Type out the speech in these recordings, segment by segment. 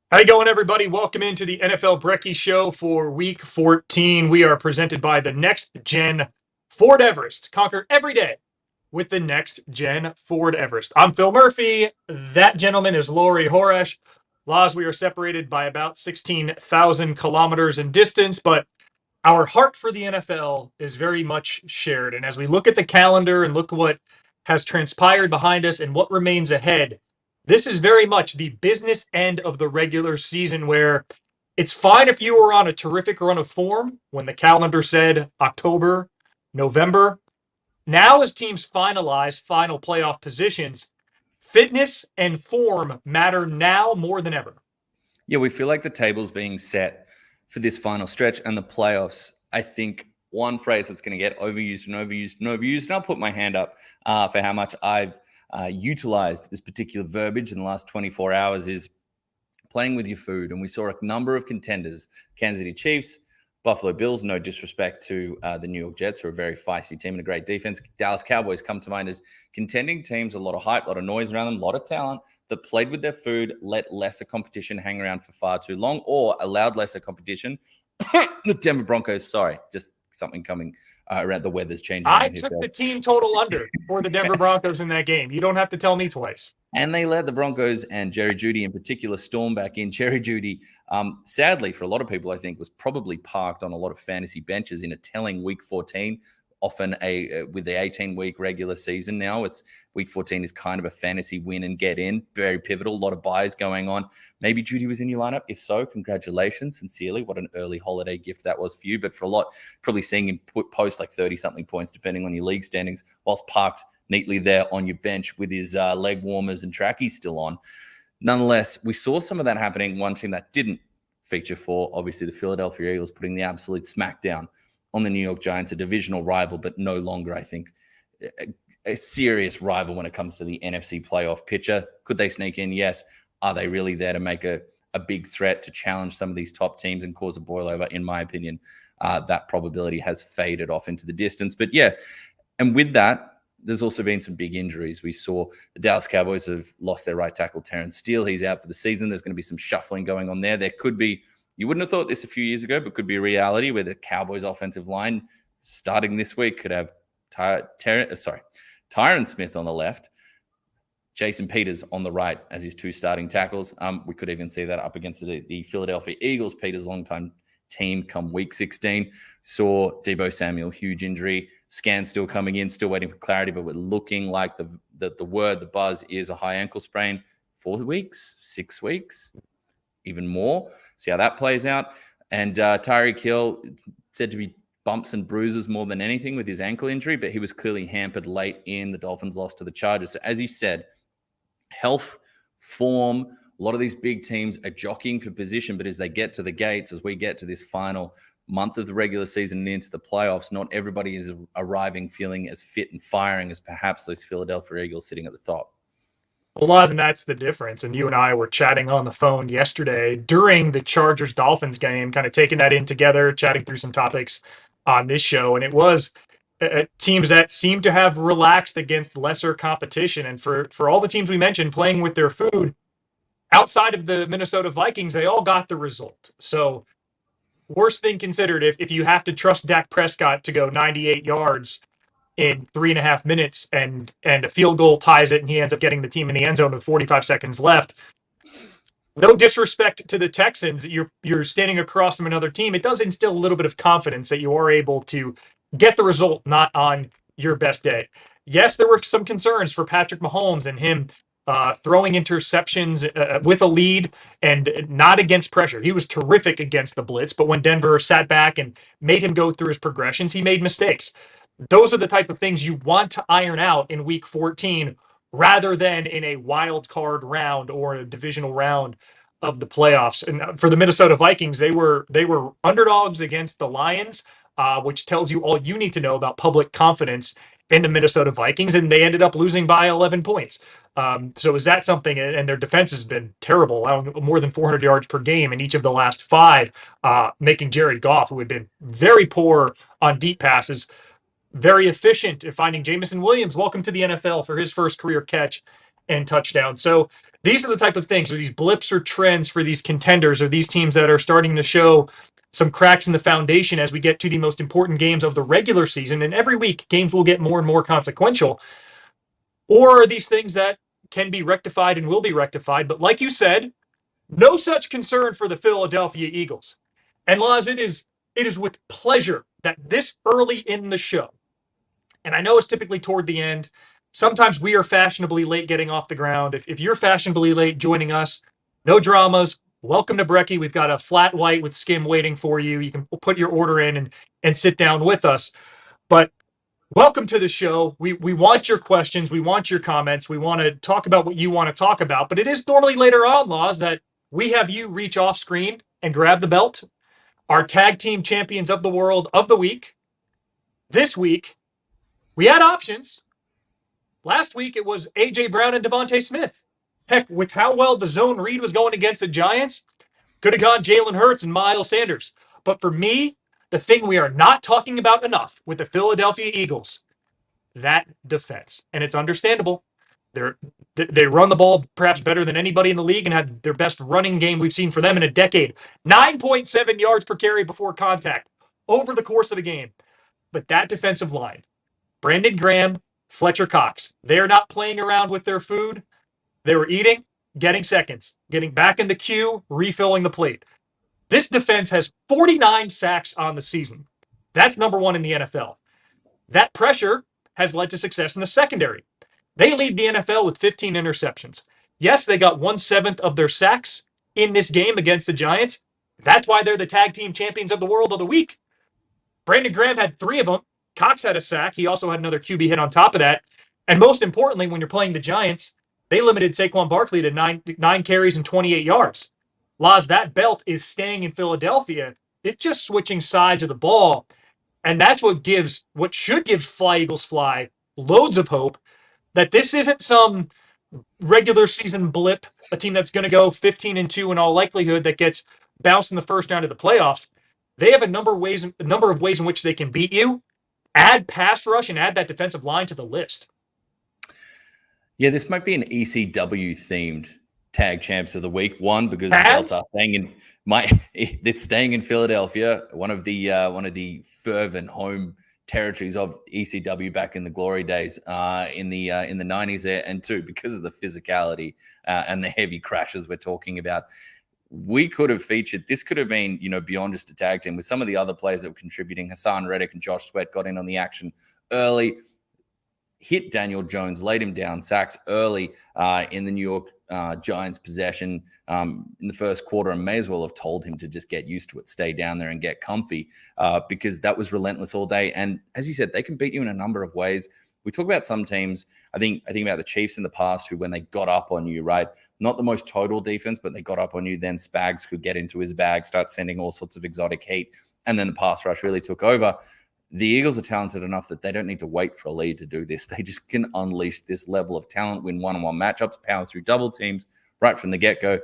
How you going, everybody? Welcome into the NFL Brekkie Show for Week 14. We are presented by the Next Gen Ford Everest. Conquer every day with the Next Gen Ford Everest. I'm Phil Murphy. That gentleman is Laurie Horesh. Laws, we are separated by about 16,000 kilometers in distance, but our heart for the NFL is very much shared. And as we look at the calendar and look what has transpired behind us and what remains ahead, this is very much the business end of the regular season where it's fine if you were on a terrific run of form when the calendar said October, November. Now, as teams finalize final playoff positions, fitness and form matter now more than ever. Yeah, we feel like the table's being set for this final stretch and the playoffs. I think one phrase that's going to get overused and overused and overused, and I'll put my hand up for how much I've utilized this particular verbiage in the last 24 hours is playing with your food. And we saw a number of contenders, Kansas City Chiefs, Buffalo Bills, no disrespect to the New York Jets, who are a very feisty team and a great defense. Dallas Cowboys come to mind as contending teams, a lot of hype, a lot of noise around them, a lot of talent that played with their food, let lesser competition hang around for far too long, or allowed lesser competition. The Denver Broncos, sorry, just something coming around. The weather's changing I around here. took the team total under for the Denver Broncos in that game. You don't have to tell me twice. And they let the Broncos and Jerry Jeudy in particular storm back in. Jerry Jeudy, sadly for a lot of people, I think, was probably parked on a lot of fantasy benches in a telling Week 14. Often with the 18-week regular season now, it's Week 14 is kind of a fantasy win and get in. Very pivotal. A lot of buys going on. Maybe Jeudy was in your lineup. If so, congratulations. Sincerely, what an early holiday gift that was for you. But for a lot, probably seeing him post like 30-something points, depending on your league standings, whilst parked neatly there on your bench with his leg warmers and trackies still on. Nonetheless, we saw some of that happening. One team that didn't feature for, obviously, the Philadelphia Eagles putting the absolute smackdown on the New York Giants, a divisional rival, but no longer, I think, a serious rival when it comes to the NFC playoff picture. Could they sneak in? Yes. Are they really there to make a big threat to challenge some of these top teams and cause a boilover? In my opinion, that probability has faded off into the distance. But yeah, and with that, there's also been some big injuries. We saw the Dallas Cowboys have lost their right tackle, Terrence Steele. He's out for the season. There's going to be some shuffling going on there. There could be, you wouldn't have thought this a few years ago, but could be a reality where the Cowboys offensive line starting this week could have Tyron Smith on the left, Jason Peters on the right as his two starting tackles. We could even see that up against the Philadelphia Eagles, Peters' longtime team come week 16. Saw Deebo Samuel, huge injury. Scan still coming in, still waiting for clarity, but we're looking like the buzz is a high ankle sprain. 4 weeks, 6 weeks, even more. See how that plays out. And Tyreek Hill said to be bumps and bruises more than anything with his ankle injury, but he was clearly hampered late in the Dolphins' loss to the Chargers. So as you said, health, form, a lot of these big teams are jockeying for position, but as they get to the gates, as we get to this final month of the regular season and into the playoffs, not everybody is arriving feeling as fit and firing as perhaps those Philadelphia Eagles sitting at the top. Well, Laz, and that's the difference. And you and I were chatting on the phone yesterday during the Chargers-Dolphins game, kind of taking that in together, chatting through some topics on this show. And it was teams that seem to have relaxed against lesser competition. And for all the teams we mentioned playing with their food, outside of the Minnesota Vikings, they all got the result. So worst thing considered, if you have to trust Dak Prescott to go 98 yards in 3.5 minutes and a field goal ties it and he ends up getting the team in the end zone with 45 seconds left, no disrespect to the Texans, you're standing across from another team. It does instill a little bit of confidence that you are able to get the result not on your best day. Yes, there were some concerns for Patrick Mahomes and him throwing interceptions with a lead and not against pressure. He was terrific against the blitz, but when Denver sat back and made him go through his progressions, he made mistakes. Those are the type of things you want to iron out in week 14 rather than in a wild card round or a divisional round of the playoffs. And for the Minnesota Vikings, they were underdogs against the Lions, which tells you all you need to know about public confidence in the Minnesota Vikings, and they ended up losing by 11 points. So is that something? And their defense has been terrible, more than 400 yards per game in each of the last 5, making Jared Goff, who had been very poor on deep passes, very efficient at finding Jameson Williams. Welcome to the NFL for his first career catch and touchdown. So these are the type of things, or these blips or trends for these contenders, or these teams that are starting to show some cracks in the foundation as we get to the most important games of the regular season. And every week, games will get more and more consequential. Or are these things that can be rectified and will be rectified? But like you said, no such concern for the Philadelphia Eagles. And Laz, it is with pleasure that this early in the show, and I know it's typically toward the end, sometimes we are fashionably late getting off the ground. If you're fashionably late joining us, no dramas. Welcome to Brekkie. We've got a flat white with skim waiting for you. You can put your order in and sit down with us. But welcome to the show. We want your questions. We want your comments. We want to talk about what you want to talk about. But it is normally later on, Laws, that we have you reach off screen and grab the belt. Our tag team champions of the world of the week. This week, we had options. Last week, it was A.J. Brown and Devontae Smith. Heck, with how well the zone read was going against the Giants, could have gone Jalen Hurts and Miles Sanders. But for me, the thing we are not talking about enough with the Philadelphia Eagles, that defense. And it's understandable. They run the ball perhaps better than anybody in the league and had their best running game we've seen for them in a decade. 9.7 yards per carry before contact over the course of a game. But that defensive line, Brandon Graham, Fletcher Cox, they are not playing around with their food. They were eating, getting seconds, getting back in the queue, refilling the plate. This defense has 49 sacks on the season. That's number one in the NFL. That pressure has led to success in the secondary. They lead the NFL with 15 interceptions. Yes, they got 1/7 of their sacks in this game against the Giants. That's why they're the tag team champions of the world of the week. Brandon Graham had 3 of them. Cox had a sack. He also had another QB hit on top of that. And most importantly, when you're playing the Giants, they limited Saquon Barkley to nine carries and 28 yards. Laz, that belt is staying in Philadelphia. It's just switching sides of the ball. And that's what should give Fly Eagles Fly loads of hope that this isn't some regular season blip, a team that's going to go 15-2 in all likelihood that gets bounced in the first round of the playoffs. They have a number of ways in which they can beat you. Add pass rush and add that defensive line to the list. Yeah, this might be an ECW themed tag champs of the week. One, because the belts are it's staying in Philadelphia, one of the fervent home territories of ECW back in the glory days in the 90s there, and 2, because of the physicality and the heavy crashes we're talking about. We could have featured, this could have been, beyond just a tag team with some of the other players that were contributing. Hassan Reddick and Josh Sweat got in on the action early, hit Daniel Jones, laid him down, sacks early in the New York Giants possession in the first quarter, and may as well have told him to just get used to it, stay down there and get comfy because that was relentless all day. And as you said, they can beat you in a number of ways. We talk about some teams, I think about the Chiefs in the past, who when they got up on you, right, not the most total defense, but they got up on you, then Spags could get into his bag, start sending all sorts of exotic heat, and then the pass rush really took over. The Eagles are talented enough that they don't need to wait for a lead to do this. They just can unleash this level of talent, win one-on-one matchups, power through double teams right from the get-go.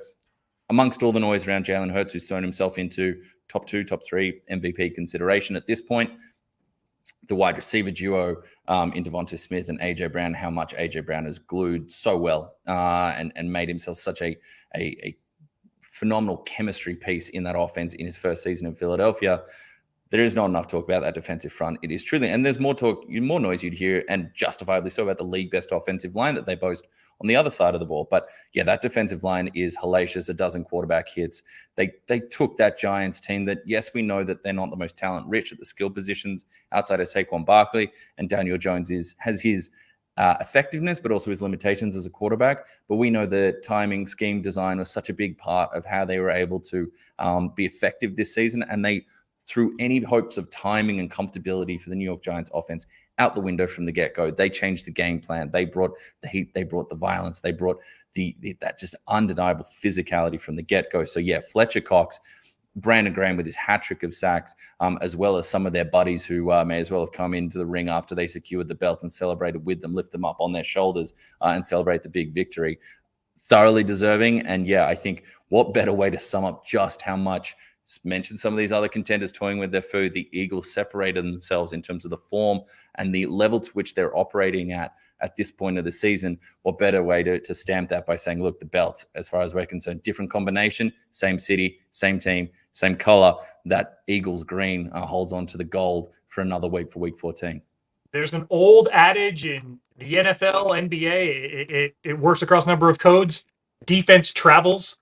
Amongst all the noise around Jalen Hurts, who's thrown himself into top 2, top 3 MVP consideration at this point, the wide receiver duo in Devontae Smith and A.J. Brown, how much A.J. Brown has glued so well and made himself such a phenomenal chemistry piece in that offense in his first season in Philadelphia. There is not enough talk about that defensive front. It is truly, and there's more noise you'd hear, and justifiably so, about the league best offensive line that they boast on the other side of the ball. But yeah, that defensive line is hellacious. A dozen quarterback hits. They took that Giants team that, yes, we know that they're not the most talent rich at the skill positions outside of Saquon Barkley, and Daniel Jones has his effectiveness, but also his limitations as a quarterback. But we know the timing, scheme, design was such a big part of how they were able to be effective this season, and they threw any hopes of timing and comfortability for the New York Giants offense out the window from the get-go. They changed the game plan. They brought the heat. They brought the violence. They brought that just undeniable physicality from the get-go. So yeah, Fletcher Cox, Brandon Graham with his hat trick of sacks, as well as some of their buddies who may as well have come into the ring after they secured the belt and celebrated with them, lift them up on their shoulders and celebrate the big victory. Thoroughly deserving. And yeah, I think what better way to sum up just how much Mentioned some of these other contenders toying with their food. The Eagles separated themselves in terms of the form and the level to which they're operating at this point of the season. What better way to stamp that by saying, look, the belts, as far as we're concerned, different combination, same city, same team, same color. That Eagles green holds on to the gold for another week for week 14. There's an old adage in the NFL, NBA, it works across a number of codes. Defense travels.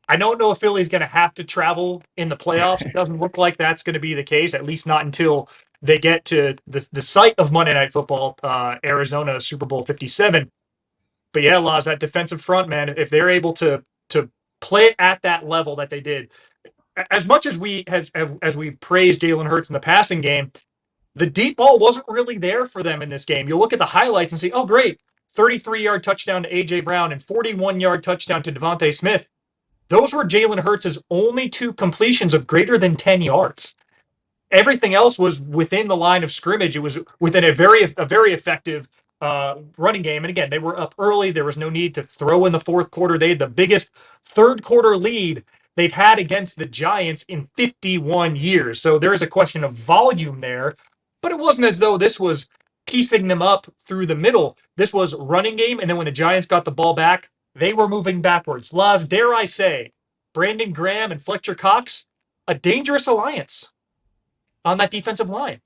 I don't know if Philly's going to have to travel in the playoffs. It doesn't look like that's going to be the case, at least not until they get to the site of Monday Night Football, Arizona, Super Bowl 57. But yeah, Laz, that defensive front, man, if they're able to play it at that level that they did, as much as we praised Jalen Hurts in the passing game, the deep ball wasn't really there for them in this game. You look at the highlights and see, oh, great, 33-yard touchdown to A.J. Brown and 41-yard touchdown to Devontae Smith. Those were Jalen Hurts' only 2 completions of greater than 10 yards. Everything else was within the line of scrimmage. It was within a very effective running game. And again, they were up early. There was no need to throw in the fourth quarter. They had the biggest third quarter lead they've had against the Giants in 51 years. So there is a question of volume there. But it wasn't as though this was piecing them up through the middle. This was running game. And then when the Giants got the ball back, they were moving backwards. Laz, dare I say, Brandon Graham and Fletcher Cox, a dangerous alliance on that defensive line.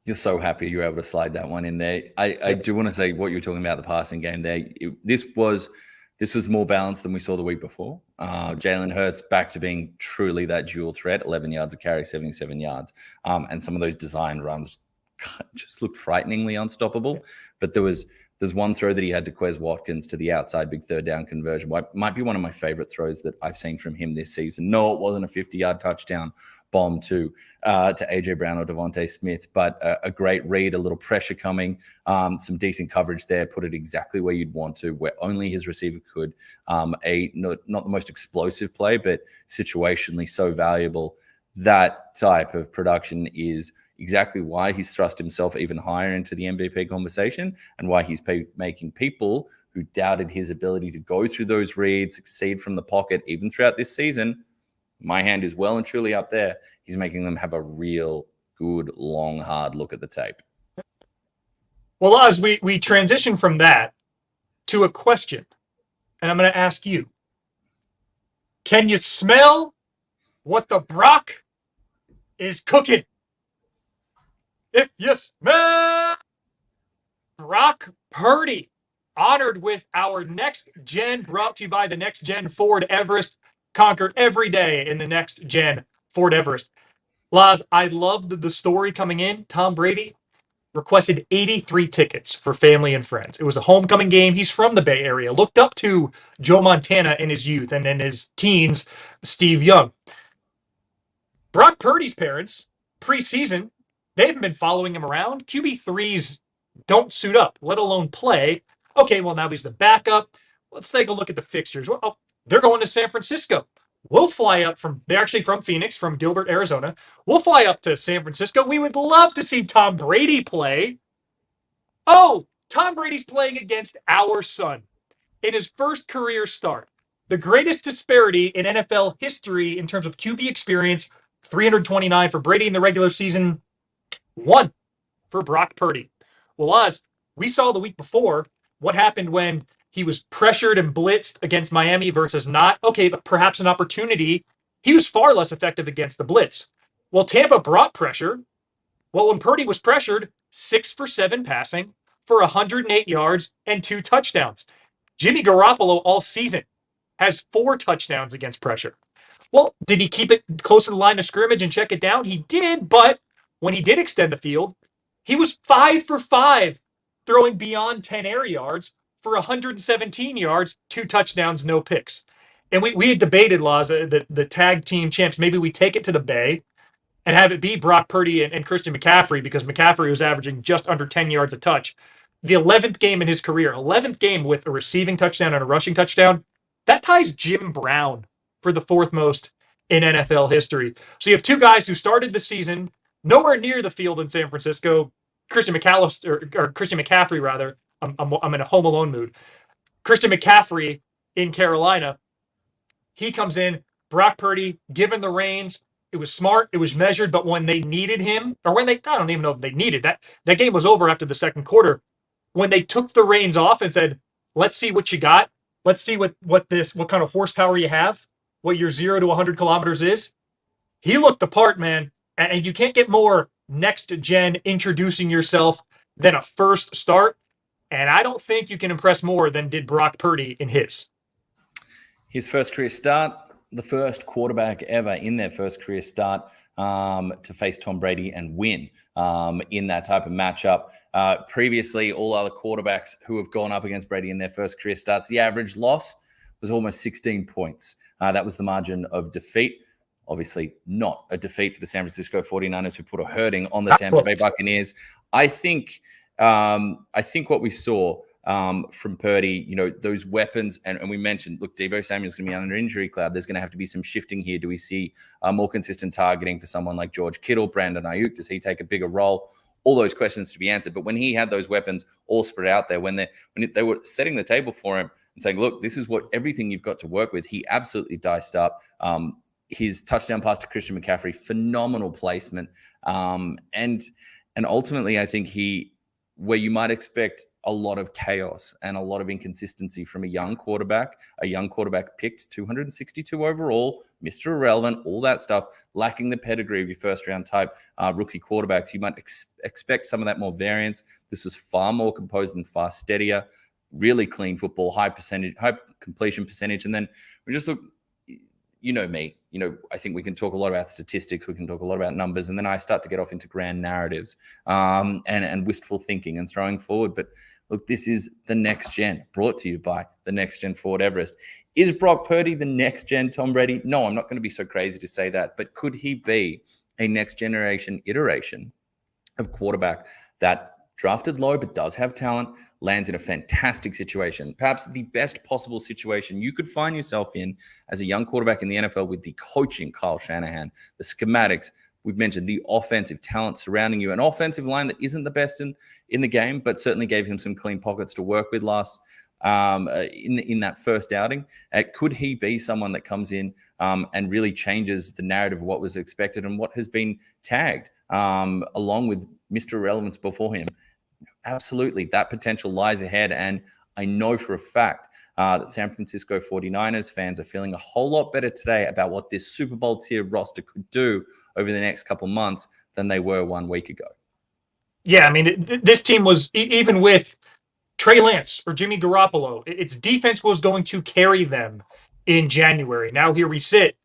You're so happy you were able to slide that one in there. I do want to say what you were talking about, the passing game there. This was more balanced than we saw the week before. Jalen Hurts back to being truly that dual threat, 11 yards a carry, 77 yards. And some of those design runs just looked frighteningly unstoppable. But there's one throw that he had to Quez Watkins to the outside, big third down conversion. Might be one of my favorite throws that I've seen from him this season. No, it wasn't a 50-yard touchdown bomb to A.J. Brown or Devontae Smith, but a great read, a little pressure coming, some decent coverage there, put it exactly where you'd want to, where only his receiver could. Not the most explosive play, but situationally so valuable. That type of production is exactly why he's thrust himself even higher into the MVP conversation and why he's making people who doubted his ability to go through those reads, succeed from the pocket, even throughout this season. My hand is well and truly up there. He's making them have a real good, long, hard look at the tape. Well, as we transition from that to a question, and I'm going to ask you, can you smell what the Brock is cooking? If you smell Brock Purdy, honored with our Next Gen, brought to you by the Next Gen Ford Everest, conquered every day in the Next Gen Ford Everest. Laz, I loved the story coming in. Tom Brady requested 83 tickets for family and friends. It was a homecoming game. He's from the Bay Area, looked up to Joe Montana in his youth, and in his teens, Steve Young. Brock Purdy's parents, preseason, they haven't been following him around. QB3s don't suit up, let alone play. Okay, well, now he's the backup. Let's take a look at the fixtures. Well, they're going to San Francisco. We'll fly up they're actually from Phoenix, from Gilbert, Arizona. We'll fly up to San Francisco. We would love to see Tom Brady play. Oh, Tom Brady's playing against our son in his first career start. The greatest disparity in NFL history in terms of QB experience, 329 for Brady in the regular season, 1 for Brock Purdy. Well, Oz, we saw the week before what happened when he was pressured and blitzed against Miami versus not. Okay, but perhaps an opportunity. He was far less effective against the blitz. Well, Tampa brought pressure. Well, when Purdy was pressured, 6 for 7 passing for 108 yards and 2 touchdowns. Jimmy Garoppolo all season has 4 touchdowns against pressure. Well, did he keep it close to the line of scrimmage and check it down? He did, but when he did extend the field, he was 5 for 5 throwing beyond 10 air yards for 117 yards, 2 touchdowns, no picks. And we had debated, Laws, the tag team champs. Maybe we take it to the Bay and have it be Brock Purdy and Christian McCaffrey, because McCaffrey was averaging just under 10 yards a touch. The 11th game in his career, 11th game with a receiving touchdown and a rushing touchdown, that ties Jim Brown for the 4th most in NFL history. So you have 2 guys who started the season nowhere near the field in San Francisco. Christian McCaffrey, rather. I'm in a Home Alone mood. Christian McCaffrey in Carolina, he comes in, Brock Purdy, given the reins, it was smart, it was measured, but when they needed him, or when they, I don't even know if they needed that game was over after the second quarter. When they took the reins off and said, let's see what you got, let's see what kind of horsepower you have, what your 0 to 100 kilometers is. He looked the part, man. And you can't get more next gen introducing yourself than a first start. And I don't think you can impress more than did Brock Purdy in his. His first career start, the first quarterback ever in their first career start to face Tom Brady and win in that type of matchup. Previously, all other quarterbacks who have gone up against Brady in their first career starts, the average loss was almost 16 points. That was the margin of defeat. Obviously not a defeat for the San Francisco 49ers, who put a hurting on the Tampa Bay Buccaneers. I think what we saw from Purdy, those weapons, and we mentioned, look, Deebo Samuel's going to be under injury cloud. There's going to have to be some shifting here. Do we see more consistent targeting for someone like George Kittle, Brandon Ayuk? Does he take a bigger role? All those questions to be answered. But when he had those weapons all spread out there, when they were setting the table for him and saying, look, this is everything you've got to work with, he absolutely diced up. His touchdown pass to Christian McCaffrey, phenomenal placement. And ultimately, I think where you might expect a lot of chaos and a lot of inconsistency from a young quarterback picked 262 overall, Mr. Irrelevant, all that stuff, lacking the pedigree of your first round type rookie quarterbacks. You might expect some of that more variance. This was far more composed and far steadier, really clean football, high completion percentage. And then we just look, me, I think we can talk a lot about statistics. We can talk a lot about numbers. And then I start to get off into grand narratives and wistful thinking and throwing forward. But look, this is the next gen, brought to you by the next gen Ford Everest. Is Brock Purdy the next gen Tom Brady? No, I'm not going to be so crazy to say that. But could he be a next generation iteration of quarterback that drafted low but does have talent, lands in a fantastic situation, perhaps the best possible situation you could find yourself in as a young quarterback in the NFL, with the coaching, Kyle Shanahan, the schematics, we've mentioned the offensive talent surrounding you, an offensive line that isn't the best in the game, but certainly gave him some clean pockets to work with last in that first outing. Could he be someone that comes in and really changes the narrative of what was expected and what has been tagged along with Mr. Irrelevance before him? Absolutely, that potential lies ahead. And I know for a fact that San Francisco 49ers fans are feeling a whole lot better today about what this Super Bowl tier roster could do over the next couple months than they were 1 week ago. Yeah, I mean, this team was, even with Trey Lance or Jimmy Garoppolo, its defense was going to carry them in January. Now here we sit.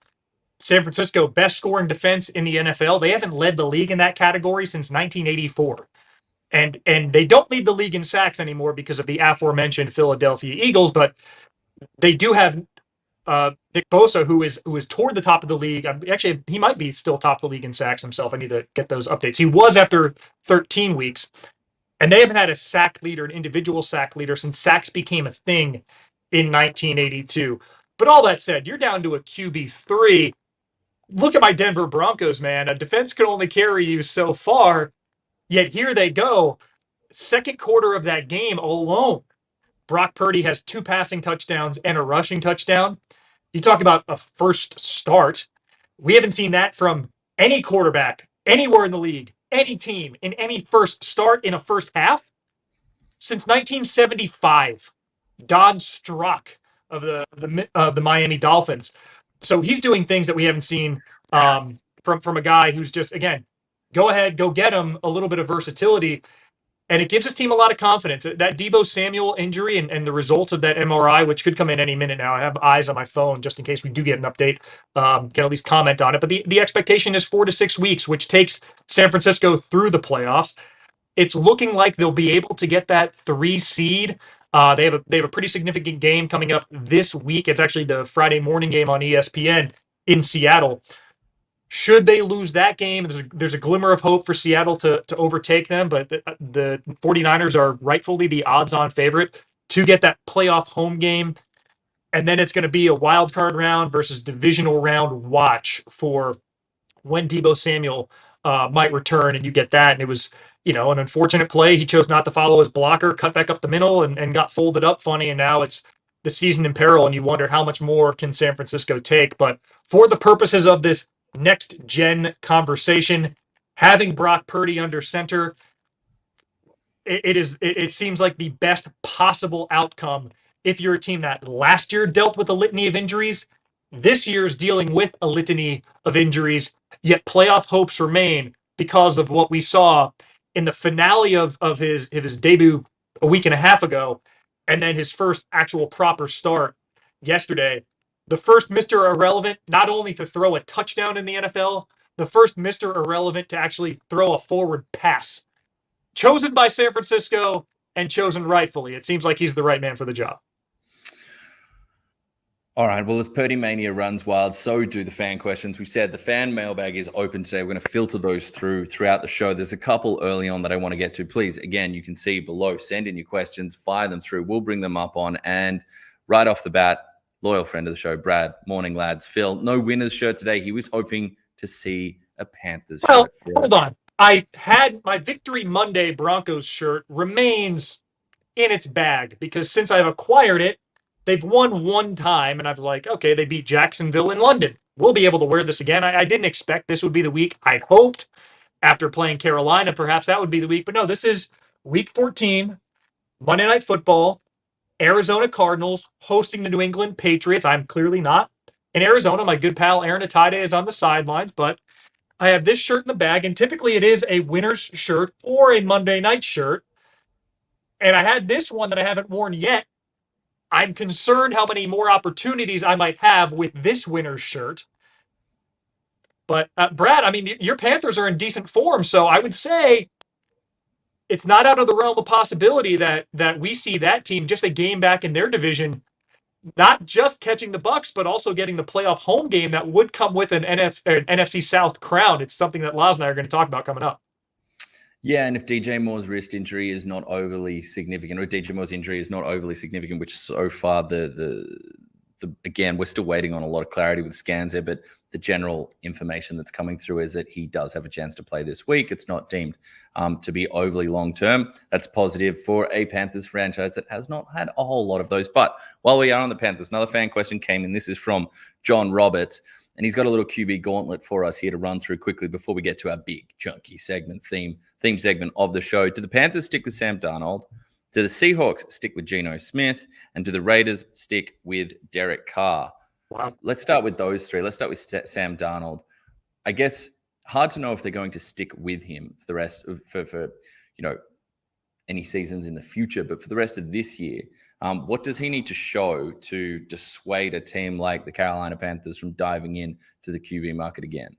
San Francisco, best scoring defense in the NFL. They haven't led the league in that category since 1984. And they don't lead the league in sacks anymore because of the aforementioned Philadelphia Eagles, but they do have Nick Bosa, who is toward the top of the league. Actually, he might be still top of the league in sacks himself. I need to get those updates. He was after 13 weeks, and they haven't had a sack leader, an individual sack leader, since sacks became a thing in 1982. But all that said, you're down to a QB3. Look at my Denver Broncos, man. A defense can only carry you so far. Yet here they go. Second quarter of that game alone, Brock Purdy has 2 passing touchdowns and a rushing touchdown. You talk about a first start. We haven't seen that from any quarterback anywhere in the league, any team, in any first start in a first half since 1975. Don Strock of the Miami Dolphins. So he's doing things that we haven't seen from a guy who's just, again, go ahead, go get him, a little bit of versatility. And it gives his team a lot of confidence. That Deebo Samuel injury and the results of that MRI, which could come in any minute now. I have eyes on my phone just in case we do get an update, can at least comment on it. But the expectation is 4 to 6 weeks, which takes San Francisco through the playoffs. It's looking like they'll be able to get that 3 seed. They have a pretty significant game coming up this week. It's actually the Friday morning game on ESPN in Seattle. Should they lose that game, there's a glimmer of hope for Seattle to overtake them, but the 49ers are rightfully the odds-on favorite to get that playoff home game. And then it's going to be a wild card round versus divisional round watch for when Deebo Samuel might return, and you get that. And it was, an unfortunate play. He chose not to follow his blocker, cut back up the middle, and got folded up funny, and now it's the season in peril, and you wonder how much more can San Francisco take. But for the purposes of this next gen conversation, having Brock Purdy under center, it seems like the best possible outcome if you're a team that last year dealt with a litany of injuries, this year's dealing with a litany of injuries, yet playoff hopes remain because of what we saw in the finale of his debut a week and a half ago, and then his first actual proper start yesterday. The first Mr. Irrelevant, not only to throw a touchdown in the NFL, the first Mr. Irrelevant to actually throw a forward pass. Chosen by San Francisco and chosen rightfully. It seems like he's the right man for the job. All right. Well, as Purdymania runs wild, so do the fan questions. We've said the fan mailbag is open today. We're going to filter those throughout the show. There's a couple early on that I want to get to. Please, again, you can see below. Send in your questions. Fire them through. We'll bring them up on. And right off the bat, loyal friend of the show, Brad. Morning, lads. Phil, no winner's shirt today. He was hoping to see a Panthers shirt. Hold on. I had my Victory Monday Broncos shirt remains in its bag because since I've acquired it, they've won one time, and I was like, okay, they beat Jacksonville in London. We'll be able to wear this again. I didn't expect this would be the week. I hoped after playing Carolina, perhaps that would be the week. But no, this is week 14, Monday Night Football, Arizona Cardinals hosting the New England Patriots. I'm clearly not in Arizona. My good pal Aaron Atide is on the sidelines, but I have this shirt in the bag, and typically it is a winner's shirt or a Monday night shirt. And I had this one that I haven't worn yet. I'm concerned how many more opportunities I might have with this winner's shirt. But Brad, I mean, your Panthers are in decent form, so I would say it's not out of the realm of possibility that we see that team just a game back in their division, not just catching the Bucks, but also getting the playoff home game that would come with an NFC South crown. It's something that Laz and I are going to talk about coming up. Yeah, and if DJ Moore's wrist injury is not overly significant, or DJ Moore's injury is not overly significant, which so far again, we're still waiting on a lot of clarity with scans there, but the general information that's coming through is that he does have a chance to play this week. It's not deemed to be overly long-term. That's positive for a Panthers franchise that has not had a whole lot of those. But while we are on the Panthers, another fan question came in. This is from John Roberts, and he's got a little QB gauntlet for us here to run through quickly before we get to our big, chunky segment theme segment of the show. Do the Panthers stick with Sam Darnold? Do the Seahawks stick with Geno Smith? And do the Raiders stick with Derek Carr? Wow. Let's start with those three. Let's start with Sam Darnold. I guess hard to know if they're going to stick with him for the rest for any seasons in the future, but for the rest of this year, what does he need to show to dissuade a team like the Carolina Panthers from diving in to the QB market again?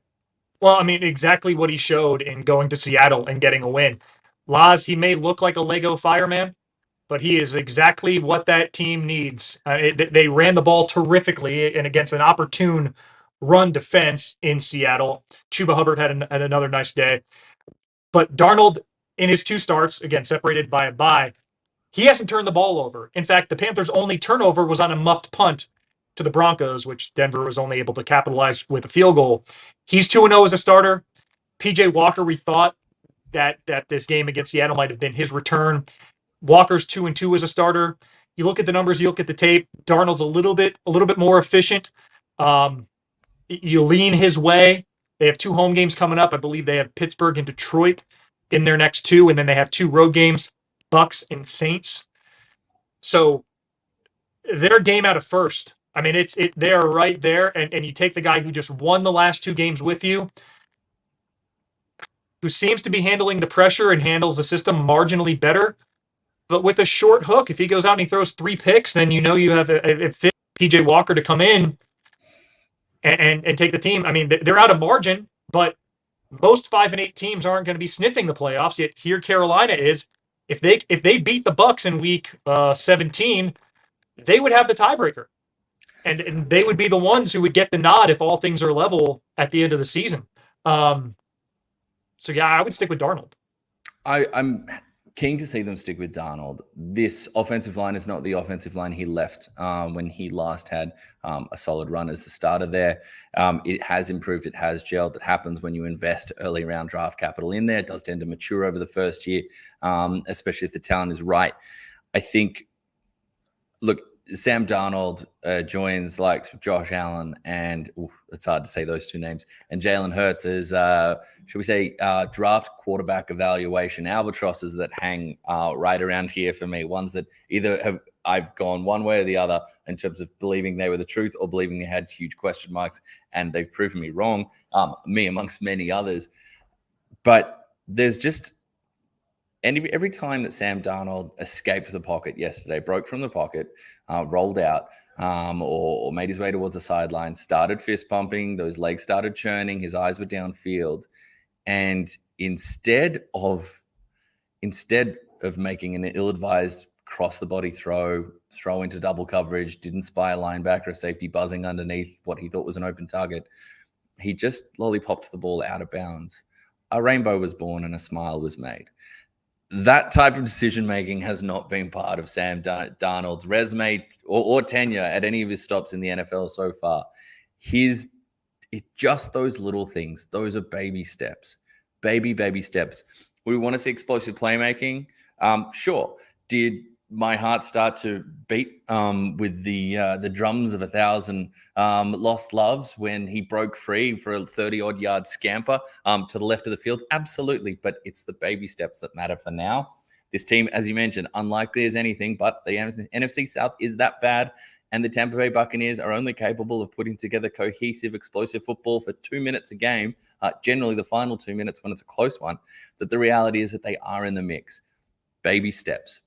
Well, I mean, exactly what he showed in going to Seattle and getting a win. Laz, he may look like a Lego fireman, but he is exactly what that team needs. They ran the ball terrifically and against an opportune run defense in Seattle. Chuba Hubbard had another nice day. But Darnold, in his two starts, again, separated by a bye, he hasn't turned the ball over. In fact, the Panthers' only turnover was on a muffed punt to the Broncos, which Denver was only able to capitalize with a field goal. He's 2-0 as a starter. PJ Walker, we thought that this game against Seattle might have been his return. Walker's 2-2 as a starter. You look at the numbers, you look at the tape. Darnold's a little bit more efficient. You lean his way. They have 2 home games coming up. I believe they have Pittsburgh and Detroit in their next 2, and then they have 2 road games, Bucks and Saints. So they're a game out of first. I mean, they are right there, and you take the guy who just won the last 2 games with you, who seems to be handling the pressure and handles the system marginally better. But with a short hook, if he goes out and he throws 3 picks, then you have a fit PJ Walker to come in and take the team. I mean, they're out of margin, but most 5-8 teams aren't going to be sniffing the playoffs. Yet here Carolina is. If they beat the Bucks in week 17, they would have the tiebreaker, and they would be the ones who would get the nod if all things are level at the end of the season. So yeah, I would stick with Darnold. I'm keen to see them stick with Darnold. This offensive line is not the offensive line he left when he last had a solid run as the starter there. It has improved. It has gelled. It happens when you invest early round draft capital in there. It does tend to mature over the first year, especially if the talent is right. I think, look, Sam Darnold joins like Josh Allen and it's hard to say those two names, and Jalen Hurts as should we say draft quarterback evaluation albatrosses that hang right around here for me. Ones that either I've gone one way or the other in terms of believing they were the truth or believing they had huge question marks, and they've proven me wrong. Me amongst many others, but there's just. And every time that Sam Darnold escaped the pocket yesterday, broke from the pocket, rolled out, or made his way towards the sideline, started fist pumping, those legs started churning, his eyes were downfield, and instead of making an ill-advised cross-the-body throw into double coverage, didn't spy a linebacker or safety buzzing underneath what he thought was an open target, he just lollipopped the ball out of bounds. A rainbow was born and a smile was made. That type of decision-making has not been part of Sam Darnold's resume or tenure at any of his stops in the NFL so far. It's just those little things. Those are baby steps. Baby steps. We want to see explosive playmaking. Sure. Did my heart start to beat with the drums of 1,000 lost loves when he broke free for a 30-odd yard scamper to the left of the field? Absolutely, but it's the baby steps that matter for now. This team, as you mentioned, unlikely as anything, but the NFC South is that bad, and the Tampa Bay Buccaneers are only capable of putting together cohesive, explosive football for 2 minutes a game, generally the final 2 minutes when it's a close one, that the reality is that they are in the mix. Baby steps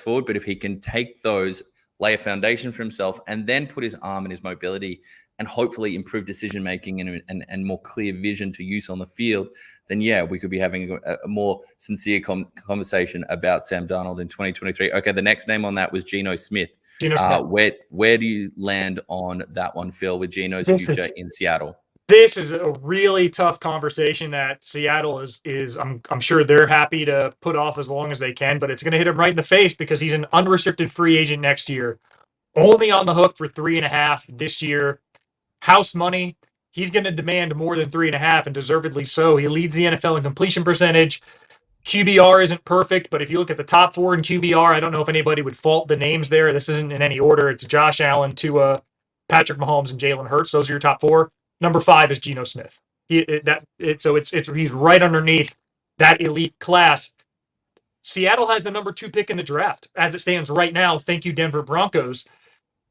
forward. But if he can take those, lay a foundation for himself, and then put his arm and his mobility and hopefully improve decision-making and more clear vision to use on the field, then yeah, we could be having a more sincere conversation about Sam Darnold in 2023. Okay, the next name on that was Geno Smith. Where do you land on that one, Phil, with Geno's future in Seattle? This is a really tough conversation that Seattle is I'm sure they're happy to put off as long as they can, but it's going to hit him right in the face because he's an unrestricted free agent next year, only on the hook for 3.5 this year. House money. He's going to demand more than 3.5, and deservedly so. He leads the NFL in completion percentage. QBR isn't perfect, but if you look at the top 4 in QBR, I don't know if anybody would fault the names there. This isn't in any order. It's Josh Allen, Tua, Patrick Mahomes, and Jalen Hurts. Those are your top 4. Number 5 is Geno Smith. He's right underneath that elite class. Seattle has the number 2 pick in the draft as it stands right now. Thank you, Denver Broncos.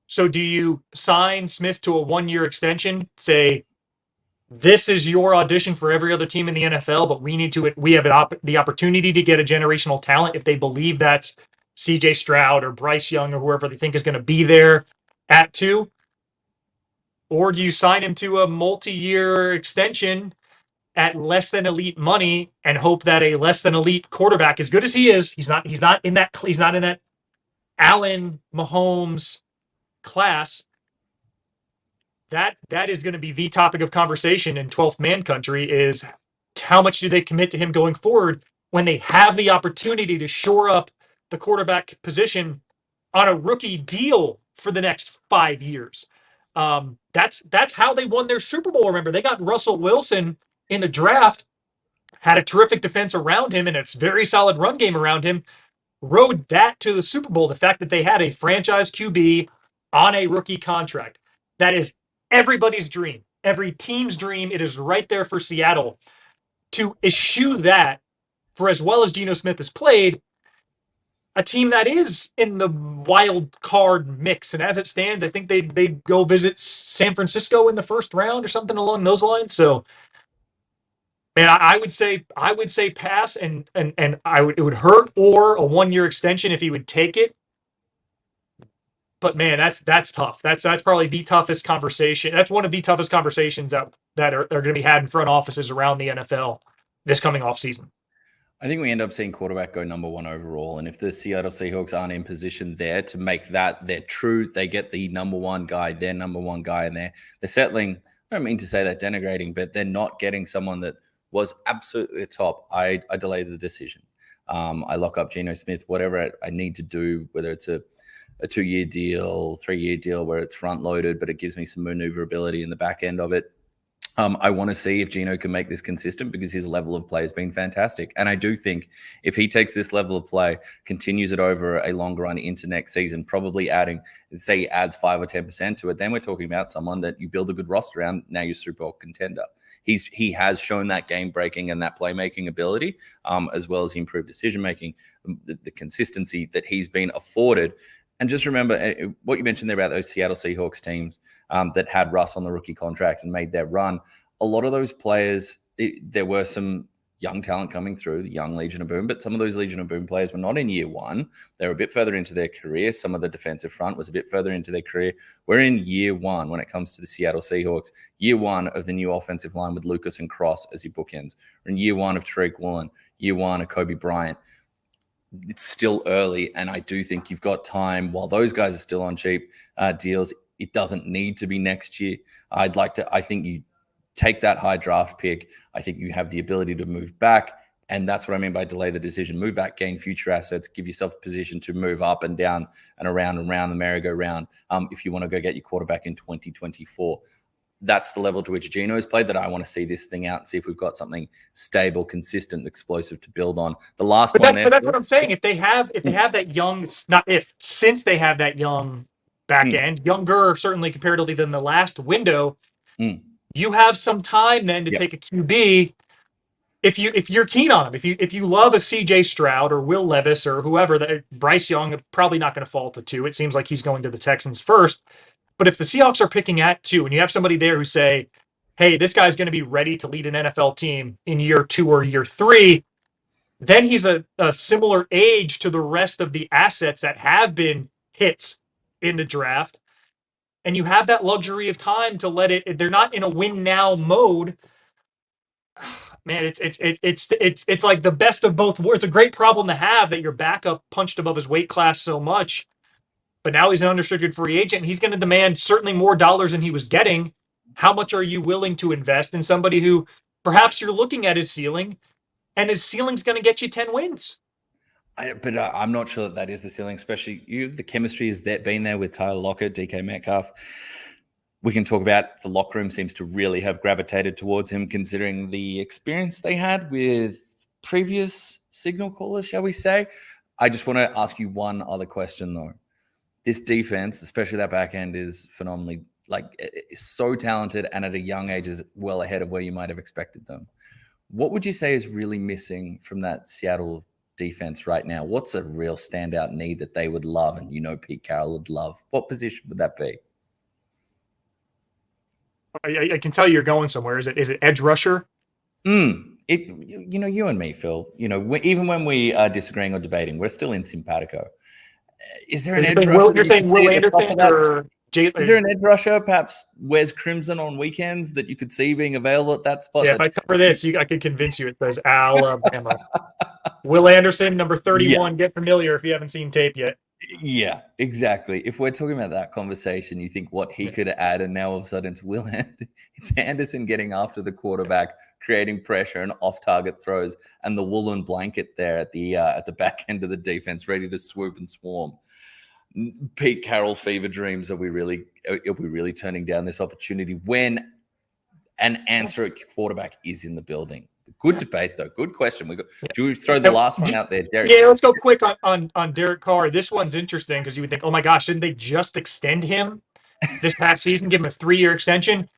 So do you sign Smith to a 1-year extension? Say, this is your audition for every other team in the NFL, but we have the opportunity to get a generational talent if they believe that's CJ Stroud or Bryce Young or whoever they think is going to be there at 2. Or do you sign him to a multi-year extension at less than elite money and hope that a less than elite quarterback, as good as he is, he's not in that Allen Mahomes class. That is going to be the topic of conversation in 12th man country is how much do they commit to him going forward when they have the opportunity to shore up the quarterback position on a rookie deal for the next 5 years. That's how they won their Super Bowl. Remember, they got Russell Wilson in the draft, had a terrific defense around him and a very solid run game around him, rode that to the Super Bowl. The fact that they had a franchise QB on a rookie contract. That is everybody's dream, every team's dream. It is right there for Seattle to eschew that for as well as Geno Smith has played, a team that is in the wild card mix. And as it stands, I think they go visit San Francisco in the first round or something along those lines. So, man, I would say pass, and it would hurt, or a 1-year extension if he would take it. But man, that's tough. That's probably the toughest conversation. That's one of the toughest conversations that are going to be had in front offices around the NFL this coming off season. I think we end up seeing quarterback go number 1 overall. And if the Seattle Seahawks aren't in position there to make that their truth, they get the number 1 guy, their number 1 guy, and they're settling. I don't mean to say that denigrating, but they're not getting someone that was absolutely top. I delay the decision. I lock up Geno Smith, whatever I need to do, whether it's a 2-year deal, 3-year deal where it's front loaded, but it gives me some maneuverability in the back end of it. I want to see if Gino can make this consistent because his level of play has been fantastic. And I do think if he takes this level of play, continues it over a longer run into next season, probably adding, say, adds 5 or 10% to it, then we're talking about someone that you build a good roster around. Now you're Super Bowl contender. He has shown that game breaking and that playmaking ability, as well as improved decision making, the consistency that he's been afforded. And just remember what you mentioned there about those Seattle Seahawks teams that had Russ on the rookie contract and made their run. A lot of those players, there were some young talent coming through, the young Legion of Boom, but some of those Legion of Boom players were not in year one. They were a bit further into their career. Some of the defensive front was a bit further into their career. We're in year one when it comes to the Seattle Seahawks, year one of the new offensive line with Lucas and Cross as your bookends. We're in year one of Tariq Woolen, year one of Kobe Bryant. It's still early, and I do think you've got time while those guys are still on cheap deals. It doesn't need to be next year. I think you take that high draft pick. I think you have the ability to move back, and that's what I mean by delay the decision. Move back, gain future assets, give yourself a position to move up and down and around the merry-go-round if you want to go get your quarterback in 2024. That's the level to which Gino's played that I want to see this thing out and see if we've got something stable, consistent, explosive to build on. The last but one but that's what I'm saying. If they have that young, since they have that young back end, younger certainly comparatively than the last window, you have some time then to take a QB. If you're keen on him, if you love a CJ Stroud or Will Levis or whoever, that Bryce Young, probably not going to fall to 2. It seems like he's going to the Texans first. But if the Seahawks are picking at 2 and you have somebody there who say, hey, this guy's going to be ready to lead an NFL team in year 2 or year 3, then he's a similar age to the rest of the assets that have been hits in the draft. And you have that luxury of time to let it, they're not in a win now mode. Man, it's like the best of both worlds. It's a great problem to have that your backup punched above his weight class so much. But now he's an unrestricted free agent. He's going to demand certainly more dollars than he was getting. How much are you willing to invest in somebody who perhaps you're looking at his ceiling, and his ceiling's going to get you 10 wins? I'm not sure that is the ceiling, especially the chemistry has been there with Tyler Lockett, DK Metcalf. We can talk about the locker room seems to really have gravitated towards him, considering the experience they had with previous signal callers, shall we say. I just want to ask you one other question, though. This defense, especially that back end, is phenomenally, is so talented and at a young age is well ahead of where you might have expected them. What would you say is really missing from that Seattle defense right now? What's a real standout need that they would love and Pete Carroll would love? What position would that be? I can tell you're going somewhere. Is it edge rusher? You and me, Phil. Even when we are disagreeing or debating, we're still in simpatico. Is there an edge rusher? You're saying Will Anderson or Is there an edge rusher, perhaps wears crimson on weekends, that you could see being available at that spot? Yeah, if I cover this, I could convince you it says Alabama. Will Anderson, number 31. Yeah. Get familiar if you haven't seen tape yet. Yeah, exactly. If we're talking about that conversation, you think what he could add, and now all of a sudden it's Anderson getting after the quarterback, creating pressure and off-target throws, and the woolen blanket there at the back end of the defense, ready to swoop and swarm. Pete Carroll fever dreams. Are we really turning down this opportunity when an answer at quarterback is in the building? Good debate, though. Good question. Do we throw the last one out there, Derek? Yeah, let's go quick on Derek Carr. This one's interesting because you would think, oh my gosh, didn't they just extend him this past season, give him a 3-year extension?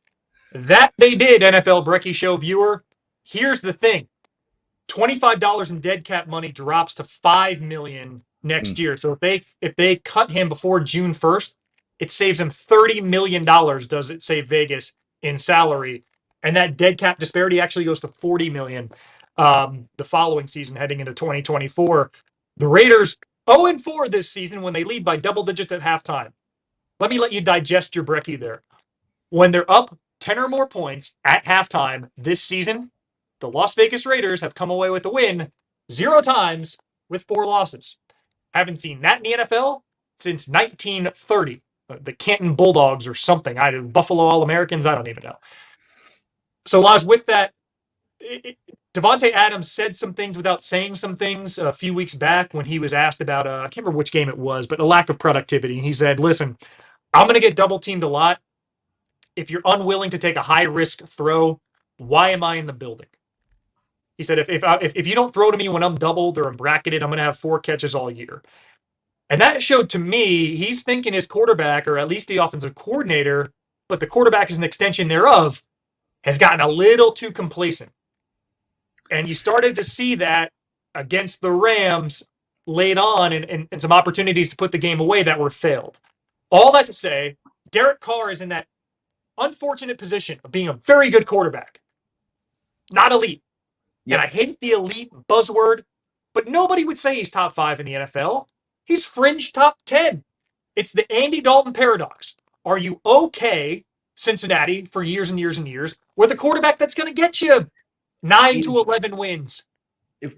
That they did, NFL Brekkie Show viewer. Here's the thing. $25 in dead cap money drops to $5 million next year. So if they cut him before June 1st, it saves him $30 million, does it save Vegas, in salary. And that dead cap disparity actually goes to $40 million the following season, heading into 2024. The Raiders 0-4 this season when they lead by double digits at halftime. Let me let you digest your Brekkie there. When they're up 10 or more points at halftime this season, the Las Vegas Raiders have come away with a win 0 times with 4 losses. Haven't seen that in the NFL since 1930. The Canton Bulldogs or something. Buffalo All-Americans, I don't even know. So, Laz, with that, Devontae Adams said some things without saying some things a few weeks back when he was asked about, I can't remember which game it was, but a lack of productivity. And he said, listen, I'm going to get double-teamed a lot. if you're unwilling to take a high risk throw, why am I in the building? He said, if you don't throw to me when I'm doubled or I'm bracketed, I'm going to have 4 catches all year. And that showed to me he's thinking his quarterback, or at least the offensive coordinator, but the quarterback is an extension thereof, has gotten a little too complacent. And you started to see that against the Rams late on and some opportunities to put the game away that were failed. All that to say, Derek Carr is in that unfortunate position of being a very good quarterback, not elite. Yep. And I hate the elite buzzword, but nobody would say he's top 5 in the NFL. He's fringe top 10. It's the Andy Dalton paradox. Are you okay, Cincinnati, for years and years and years, with a quarterback that's going to get you 9 to 11 wins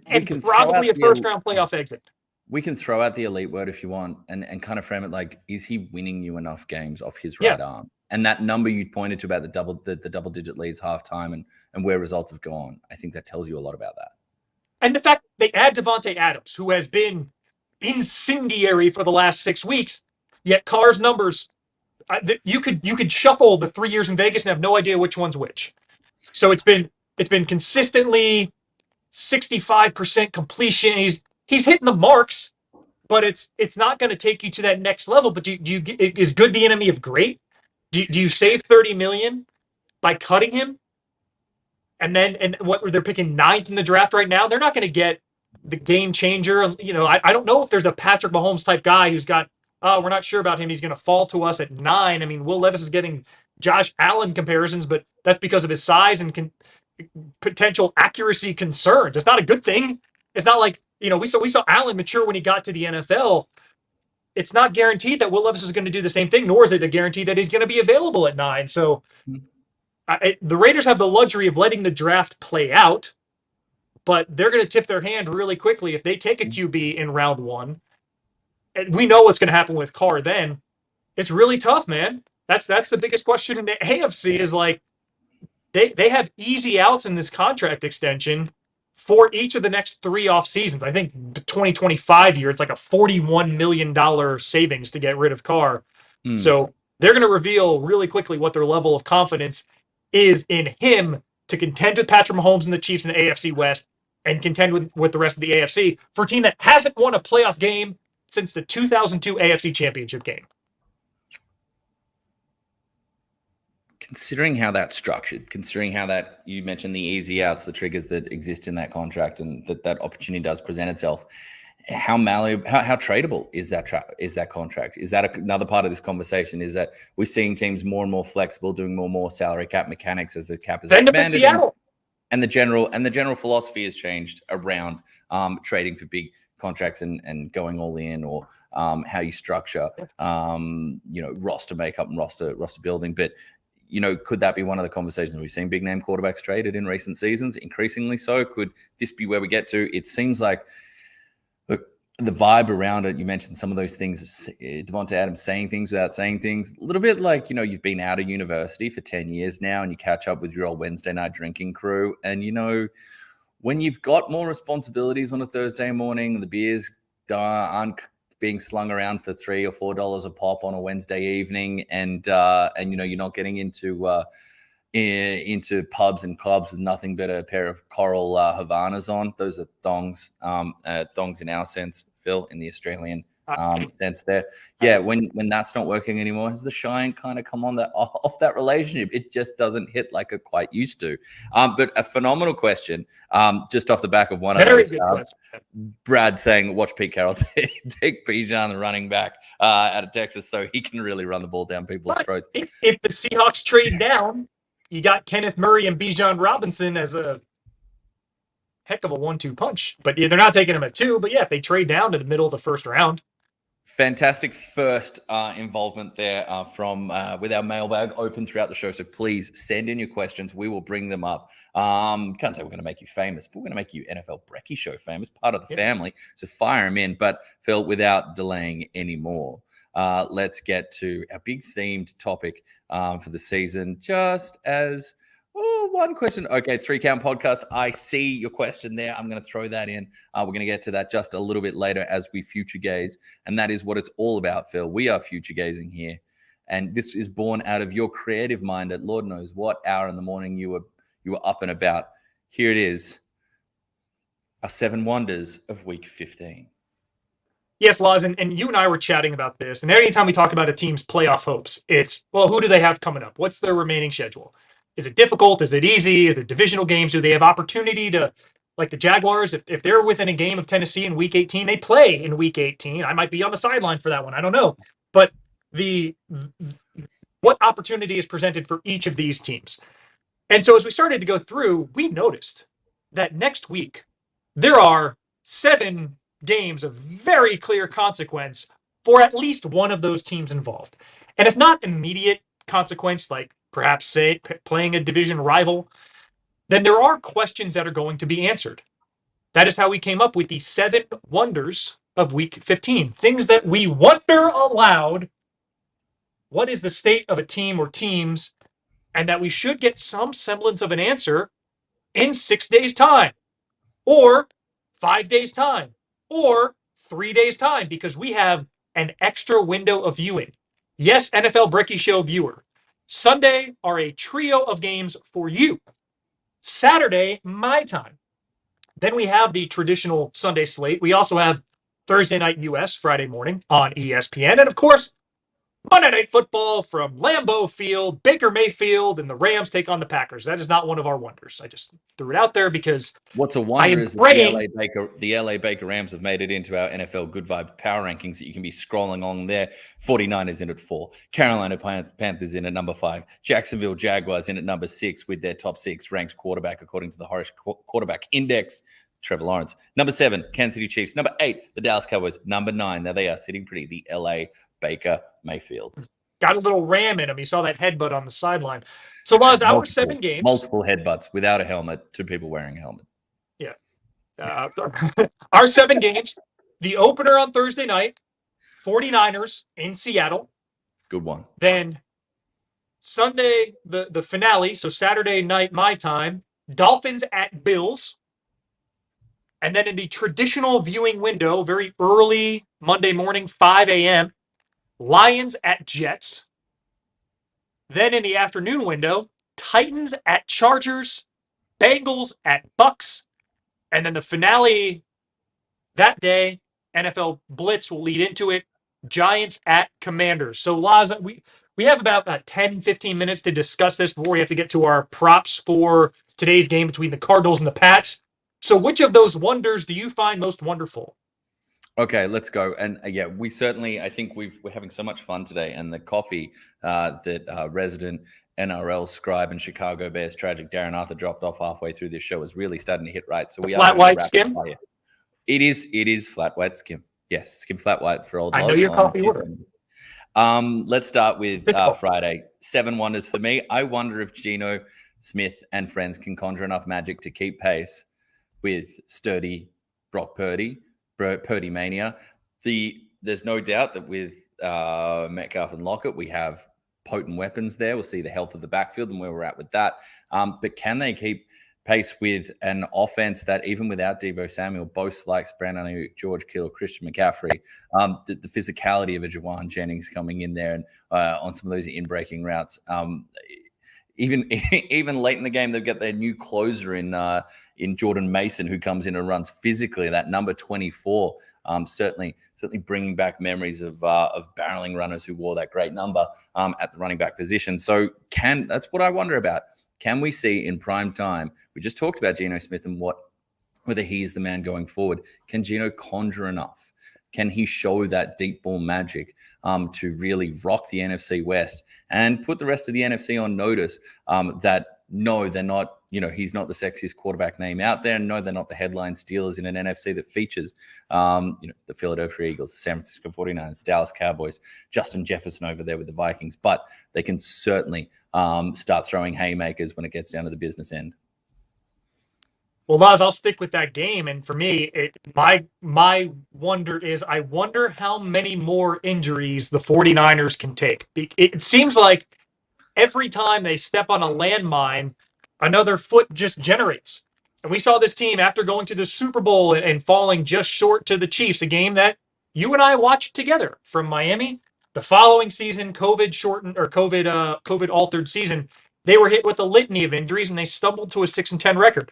and probably a first-round playoff exit? We can throw out the elite word if you want and kind of frame it like, is he winning you enough games off his right arm? And that number you pointed to about the double-digit leads halftime and where results have gone, I think that tells you a lot about that. And the fact they add Devontae Adams, who has been incendiary for the last 6 weeks, yet Carr's numbers, you could shuffle the 3 years in Vegas and have no idea which one's which. So it's been consistently 65% completion. He's hitting the marks, but it's not going to take you to that next level. But is good the enemy of great? Do you save $30 million by cutting him? And what they're picking 9th in the draft right now? They're not going to get the game changer. I don't know if there's a Patrick Mahomes type guy who's got, we're not sure about him. He's going to fall to us at 9. I mean, Will Levis is getting Josh Allen comparisons, but that's because of his size and potential accuracy concerns. It's not a good thing. It's not like, we saw Allen mature when he got to the NFL. It's not guaranteed that Will Levis is going to do the same thing, nor is it a guarantee that he's going to be available at 9. So the Raiders have the luxury of letting the draft play out, but they're going to tip their hand really quickly if they take a QB in round 1. And we know what's going to happen with Carr then. It's really tough, man. That's the biggest question in the AFC is like they have easy outs in this contract extension for each of the next 3 off seasons. I think the 2025 year, it's like a $41 million savings to get rid of Carr. So they're going to reveal really quickly what their level of confidence is in him to contend with Patrick Mahomes and the Chiefs in the AFC West and contend with the rest of the AFC for a team that hasn't won a playoff game since the 2002 AFC Championship game. Considering how that's structured, considering how that you mentioned the easy outs, the triggers that exist in that contract, and that opportunity does present itself, how malleable, how tradable is that contract? Is that another part of this conversation? Is that we're seeing teams more and more flexible, doing more and more salary cap mechanics as the cap is expanded, and the general philosophy has changed around trading for big contracts and going all in, or how you structure roster makeup and roster building, but. Could that be one of the conversations? We've seen big name quarterbacks traded in recent seasons, increasingly so. Could this be where we get to? It seems like the vibe around it, you mentioned some of those things, Devontae Adams saying things without saying things, a little bit like, you've been out of university for 10 years now and you catch up with your old Wednesday night drinking crew. And, when you've got more responsibilities on a Thursday morning, the beers aren't being slung around for $3 or $4 a pop on a Wednesday evening, and you're not getting into pubs and clubs with nothing but a pair of coral Havanas on. Those are thongs, thongs in our sense, Phil, in the Australian sense there. Yeah, when that's not working anymore, has the shine kind of come on off that relationship? It just doesn't hit like it quite used to. But a phenomenal question, just off the back of one of those. Brad saying, watch Pete Carroll take Bijan, the running back out of Texas, so he can really run the ball down people's throats. If the Seahawks trade down, you got Kenneth Murray and Bijan Robinson as a heck of a 1-2 punch. But they're not taking him at 2. But if they trade down to the middle of the first round. Fantastic first involvement there from with our mailbag open throughout the show. So please send in your questions. We will bring them up. Can't say we're going to make you famous, but we're going to make you NFL Brekkie Show famous, part of the family. So fire them in. But Phil, without delaying anymore, let's get to our big themed topic for the season. Just as one question. Okay, 3 Count Podcast. I see your question there. I'm going to throw that in. We're going to get to that just a little bit later as we future gaze. And that is what it's all about, Phil. We are future gazing here. And this is born out of your creative mind at Lord knows what hour in the morning you were up and about. Here it is, our 7 wonders of week 15. Yes, Laws, and you and I were chatting about this. And anytime we talk about a team's playoff hopes, it's, well, who do they have coming up? What's their remaining schedule? Is it difficult? Is it easy? Is it divisional games? Do they have opportunity to, like the Jaguars, if they're within a game of Tennessee in week 18, they play in week 18. I might be on the sideline for that one. I don't know. But what opportunity is presented for each of these teams? And so as we started to go through, we noticed that next week there are 7 games of very clear consequence for at least one of those teams involved. And if not immediate consequence, like perhaps say playing a division rival, then there are questions that are going to be answered. That is how we came up with the 7 wonders of week 15. Things that we wonder aloud. What is the state of a team or teams? And that we should get some semblance of an answer in 6 days' time, or 5 days' time, or 3 days' time, because we have an extra window of viewing. Yes, NFL Brekkie Show viewer. Sunday are a trio of games for you. Saturday, my time. Then we have the traditional Sunday slate. We also have Thursday night US, Friday morning on ESPN. And of course, Monday Night Football from Lambeau Field, Baker Mayfield, and the Rams take on the Packers. That is not one of our wonders. I just threw it out there because what's a wonder is that the LA Baker Rams have made it into our NFL Good Vibe power rankings that you can be scrolling on there. 49ers in at 4, Carolina Panthers in at number 5, Jacksonville Jaguars in at number 6 with their top 6 ranked quarterback according to the Horesh quarterback index, Trevor Lawrence. Number 7, Kansas City Chiefs. Number 8, the Dallas Cowboys. Number 9, now they are sitting pretty, the LA Baker Mayfields. Got a little ram in him. You saw that headbutt on the sideline. So, Laz, our 7 games. Multiple headbutts without a helmet, 2 people wearing a helmet. Yeah. Our 7 games. The opener on Thursday night, 49ers in Seattle. Good one. Then Sunday, the finale, so Saturday night, my time, Dolphins at Bills. And then in the traditional viewing window, very early Monday morning, 5 a.m., Lions at Jets. Then in the afternoon window, Titans at Chargers, Bengals at Bucks. And then the finale that day, NFL Blitz will lead into it, Giants at Commanders. So, Laz, we have about 10, 15 minutes to discuss this before we have to get to our props for today's game between the Cardinals and the Pats. So which of those wonders do you find most wonderful? Okay, let's go. And yeah, we certainly, I think we're having so much fun today. And the coffee that resident NRL scribe and Chicago Bears tragic Darren Arthur dropped off halfway through this show is really starting to hit right. So we are flat white skim. It is flat white skim. Yes, skim flat white for old. I know your coffee order. Let's start with Friday. 7 wonders for me. I wonder if Geno Smith and friends can conjure enough magic to keep pace with sturdy Brock Purdy, Purdymania. There's no doubt that with Metcalf and Lockett, we have potent weapons there. We'll see the health of the backfield and where we're at with that. But can they keep pace with an offense that even without Deebo Samuel boasts like Brandon Ayuk, George Kittle, Christian McCaffrey, the physicality of a Juwan Jennings coming in there and on some of those in-breaking routes. Even late in the game, they've got their new closer in Jordan Mason, who comes in and runs physically. That number 24, certainly bringing back memories of barreling runners who wore that great number at the running back position. So that's what I wonder about. Can we see in prime time? We just talked about Geno Smith and whether he is the man going forward. Can Geno conjure enough? Can he show that deep ball magic to really rock the NFC West and put the rest of the NFC on notice that no, they're not, he's not the sexiest quarterback name out there. And no, they're not the headline stealers in an NFC that features, the Philadelphia Eagles, the San Francisco 49ers, the Dallas Cowboys, Justin Jefferson over there with the Vikings. But they can certainly start throwing haymakers when it gets down to the business end. Well, Laz, I'll stick with that game. And for me, my wonder is I wonder how many more injuries the 49ers can take. It seems like every time they step on a landmine, another foot just generates. And we saw this team after going to the Super Bowl and falling just short to the Chiefs, a game that you and I watched together from Miami. The following season, COVID shortened or COVID altered season, they were hit with a litany of injuries and they stumbled to a 6-10 record.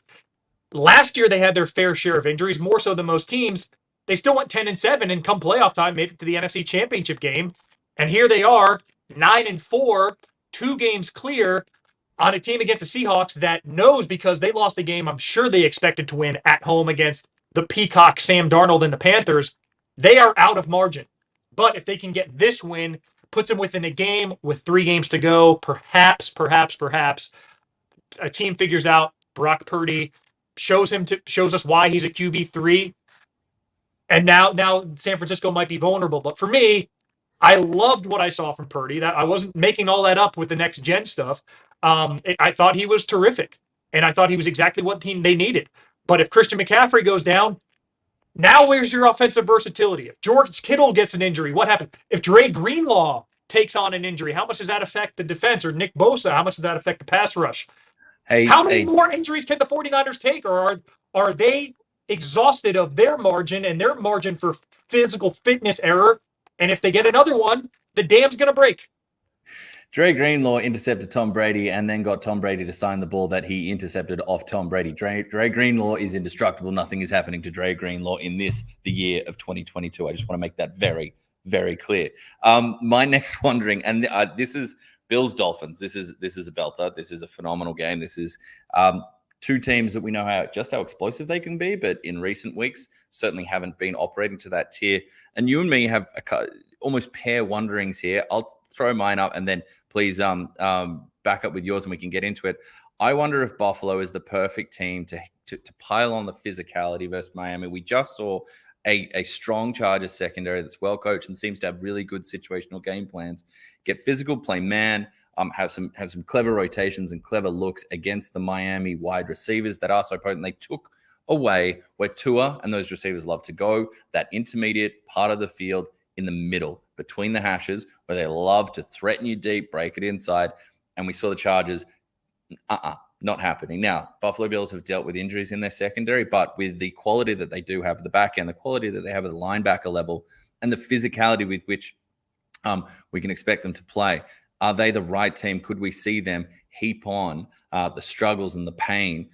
Last year, they had their fair share of injuries, more so than most teams. They still went 10-7 and come playoff time, made it to the NFC Championship game. And here they are, 9-4, 2 games clear on a team against the Seahawks that knows because they lost the game I'm sure they expected to win at home against the Peacock, Sam Darnold, and the Panthers. They are out of margin. But if they can get this win, puts them within a game with 3 games to go, perhaps, a team figures out Brock Purdy, shows us why he's a QB3. And now San Francisco might be vulnerable. But for me, I loved what I saw from Purdy. That I wasn't making all that up with the next gen stuff. I thought he was terrific, and I thought he was exactly what team they needed. But if Christian McCaffrey goes down, now where's your offensive versatility? If George Kittle gets an injury, what happens? If Dre Greenlaw takes on an injury, how much does that affect the defense? Or Nick Bosa, how much does that affect the pass rush? How many more injuries can the 49ers take? Or are they exhausted of their margin and their margin for physical fitness error? And if they get another one, the dam's going to break. Dre Greenlaw intercepted Tom Brady and then got Tom Brady to sign the ball that he intercepted off Tom Brady. Dre Greenlaw is indestructible. Nothing is happening to Dre Greenlaw in the year of 2022. I just want to make that very, very clear. My next wondering, and this is Bills Dolphins. This is a belter. This is a phenomenal game. This is 2 teams that we know how explosive they can be, but in recent weeks certainly haven't been operating to that tier. And you and me have almost pair wonderings here. I'll throw mine up and then please back up with yours and we can get into it. I wonder if Buffalo is the perfect team to pile on the physicality versus Miami. We just saw a strong Chargers secondary that's well coached and seems to have really good situational game plans. Get physical, play man, have some clever rotations and clever looks against the Miami wide receivers that are so potent. They took away where Tua and those receivers love to go, that intermediate part of the field in the middle between the hashes where they love to threaten you deep, break it inside. And we saw the Chargers, not happening. Now, Buffalo Bills have dealt with injuries in their secondary, but with the quality that they do have at the back end, the quality that they have at the linebacker level, and the physicality with which we can expect them to play, are they the right team? Could we see them heap on the struggles and the pain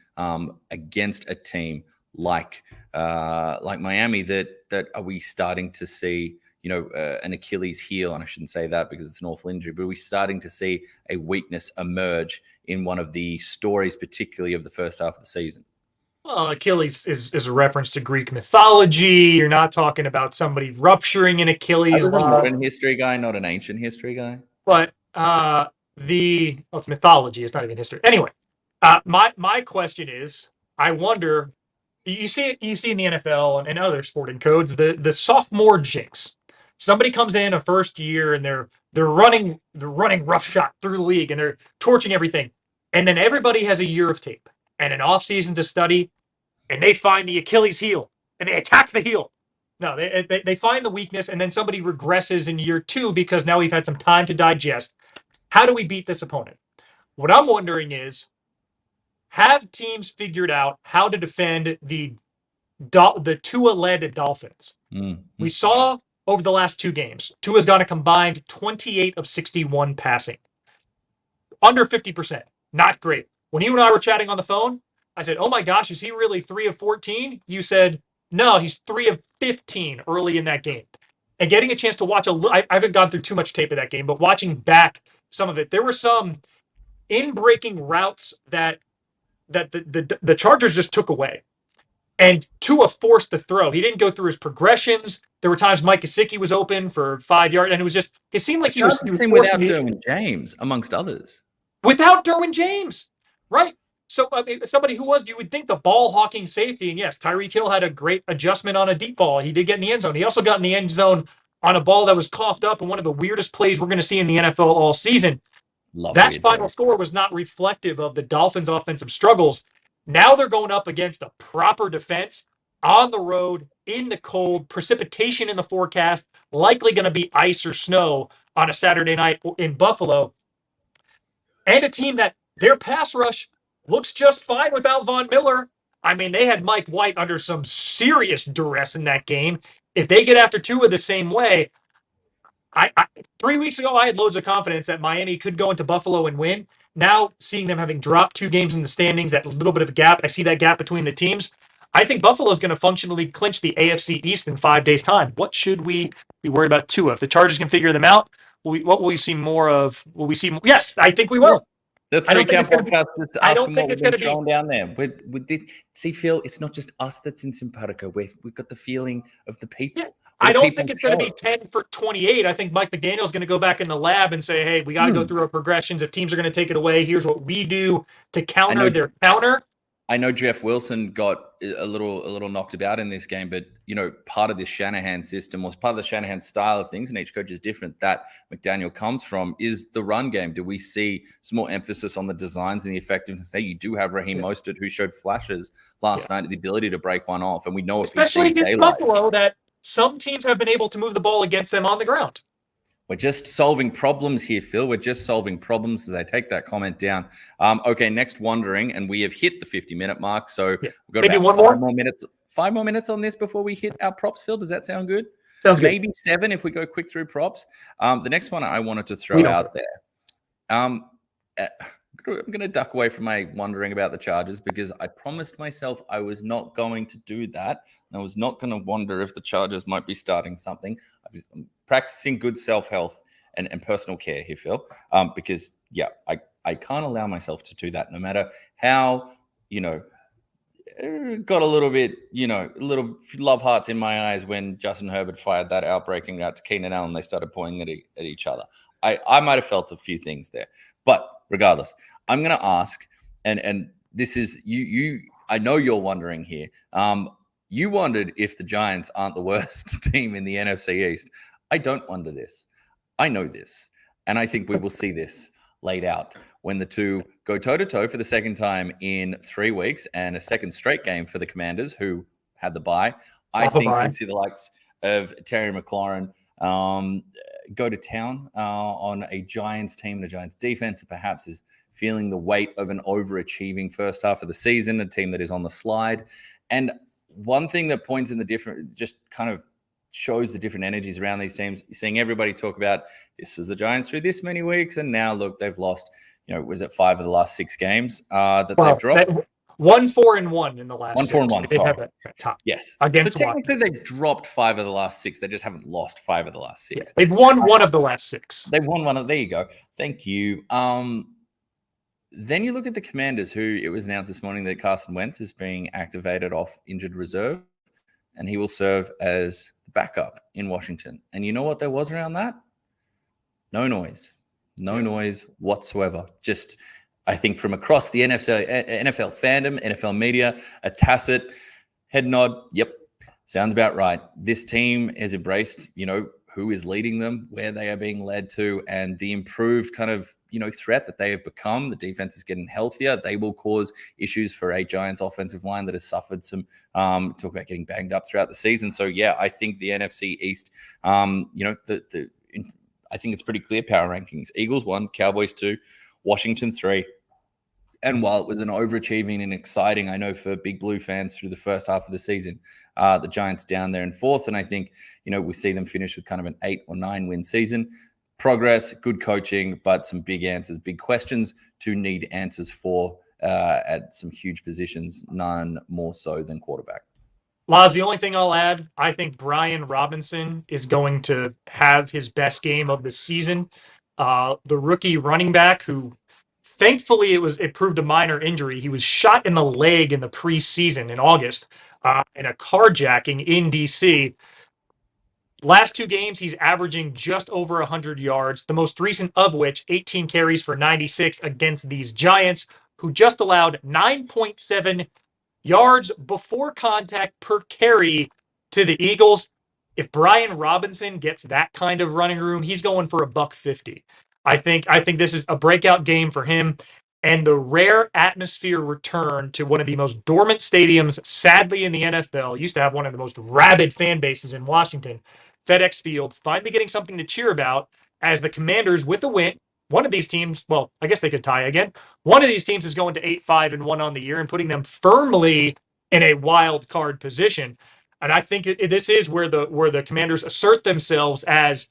against a team like Miami? That are we starting to see? An Achilles heel, and I shouldn't say that because it's an awful injury, but we're starting to see a weakness emerge in one of the stories, particularly of the first half of the season. Well, Achilles is a reference to Greek mythology. You're not talking about somebody rupturing an Achilles. I'm a modern history guy, not an ancient history guy. But it's mythology. It's not even history. Anyway, my question is, I wonder. You see in the NFL and other sporting codes the sophomore jinx. Somebody comes in a first year and they're running roughshod through the league and they're torching everything. And then everybody has a year of tape and an off season to study, and they find the Achilles heel and they attack the heel. No, they find the weakness, and then somebody regresses in year 2 because now we've had some time to digest. How do we beat this opponent? What I'm wondering is, have teams figured out how to defend the Tua-led Dolphins? Mm-hmm. We saw over the last 2 games, Tua's got a combined 28 of 61 passing. Under 50%. Not great. When you and I were chatting on the phone, I said, oh my gosh, is he really 3 of 14? You said, no, he's 3 of 15 early in that game. And getting a chance to watch I haven't gone through too much tape of that game, but watching back some of it, there were some in-breaking routes that the Chargers just took away. And Tua forced the throw. He didn't go through his progressions. There were times Mike Gesicki was open for 5 yards, and it seemed like he was without Derwin James, amongst others. Without Derwin James, right? So somebody who you would think the ball hawking safety, and yes, Tyreek Hill had a great adjustment on a deep ball. He did get in the end zone. He also got in the end zone on a ball that was coughed up, and one of the weirdest plays we're going to see in the NFL all season. That final score was not reflective of the Dolphins' offensive struggles. Now they're going up against a proper defense on the road, in the cold, precipitation in the forecast, likely going to be ice or snow on a Saturday night in Buffalo, and a team that their pass rush looks just fine without Von Miller. I mean, they had Mike White under some serious duress in that game. If they get after Tua the same way, I 3 weeks ago, I had loads of confidence that Miami could go into Buffalo and win. Now, seeing them having dropped 2 games in the standings, that little bit of a gap, I see that gap between the teams. I think Buffalo is going to functionally clinch the AFC East in 5 days' time. What should we be worried about Tua? If the Chargers can figure them out, what will we see more of? Will we see? Yes, I think we will. The I Three don't think Count it's going to be. podcast just I asking don't what think we've it's been going to be. throwing down there. With this, see, Phil, it's not just us that's in Simpatico. We've got the feeling of the Yeah, people. We're I the don't people think it's going to be show. 10 for 28. I think Mike McDaniel's going to go back in the lab and say, hey, we got to go through our progressions. If teams are going to take it away, here's what we do to I counter know their counter. I know Jeff Wilson got a little knocked about in this game, but part of this Shanahan system was part of the Shanahan style of things, and each coach is different. That McDaniel comes from is the run game. Do we see some more emphasis on the designs and the effectiveness? Hey, you do have Raheem Mostert, who showed flashes last night, the ability to break one off, and we know if he Especially sees against daylight. Buffalo, that some teams have been able to move the ball against them on the ground. We're just solving problems here, Phil. We're just solving problems as I take that comment down. Okay, next wondering, and we have hit the 50-minute mark, so we've got maybe about five more minutes. 5 more minutes on this before we hit our props, Phil. Does that sound good? Sounds good. Maybe 7 if we go quick through props. The next one I wanted to throw out there. I'm going to duck away from my wondering about the Chargers because I promised myself I was not going to do that. And I was not going to wonder if the Chargers might be starting something. I'm practicing good self-health and personal care here, Phil, because, I can't allow myself to do that no matter how, got a little bit, little love hearts in my eyes when Justin Herbert fired that outbreaking out to Keenan Allen. They started pointing at each other. I might have felt a few things there. But regardless, I'm going to ask, and this is you. I know you're wondering here. You wondered if the Giants aren't the worst team in the NFC East. I don't wonder this. I know this, and I think we will see this laid out when the two go toe-to-toe for the second time in 3 weeks and a second straight game for the Commanders, who had the bye. I think we'll see the likes of Terry McLaurin go to town on a Giants team and a Giants defense that perhaps is feeling the weight of an overachieving first half of the season, a team that is on the slide. And one thing that points in the different, just kind of shows the different energies around these teams. You're seeing everybody talk about this was the Giants through this many weeks, and now look, they've lost, was it 5 of the last 6 games that they've dropped? 1-4-1 in the last 1-4-1. Sorry. Top. Yes. Against so technically, they've dropped 5 of the last 6. They just haven't lost 5 of the last 6. Yeah, they've won 1 of the last 6. They've won 1 of. There you go. Thank you. Then you look at the Commanders, who it was announced this morning that Carson Wentz is being activated off injured reserve, and he will serve as the backup in Washington. And you know what there was around that? No noise. No noise whatsoever. Just, I think, from across the NFL fandom, NFL media, a tacit head nod. Yep, sounds about right. This team has embraced, who is leading them, where they are being led to, and the improved kind of, threat that they have become. The defense is getting healthier. They will cause issues for a Giants offensive line that has suffered some, talk about getting banged up throughout the season. So, I think the NFC East, I think it's pretty clear power rankings. Eagles 1, Cowboys 2, Washington 3. And while it was an overachieving and exciting, I know for Big Blue fans through the first half of the season, the Giants down there in 4th. And I think, we see them finish with kind of an 8 or 9 win season. Progress, good coaching, but some big answers, big questions to need answers for at some huge positions, none more so than quarterback. Laz, the only thing I'll add, I think Brian Robinson is going to have his best game of the season. The rookie running back who, thankfully, it proved a minor injury. He was shot in the leg in the preseason in August in a carjacking in D.C. Last 2 games, he's averaging just over 100 yards, the most recent of which 18 carries for 96 against these Giants, who just allowed 9.7 yards before contact per carry to the Eagles. If Brian Robinson gets that kind of running room, he's going for $150. I think this is a breakout game for him, and the rare atmosphere return to one of the most dormant stadiums, sadly, in the NFL. Used to have one of the most rabid fan bases in Washington. FedEx Field finally getting something to cheer about as the Commanders, with a win, one of these teams, well, I guess they could tie again. One of these teams is going to 8-5-1 on the year and putting them firmly in a wild card position. And I think this is where the Commanders assert themselves as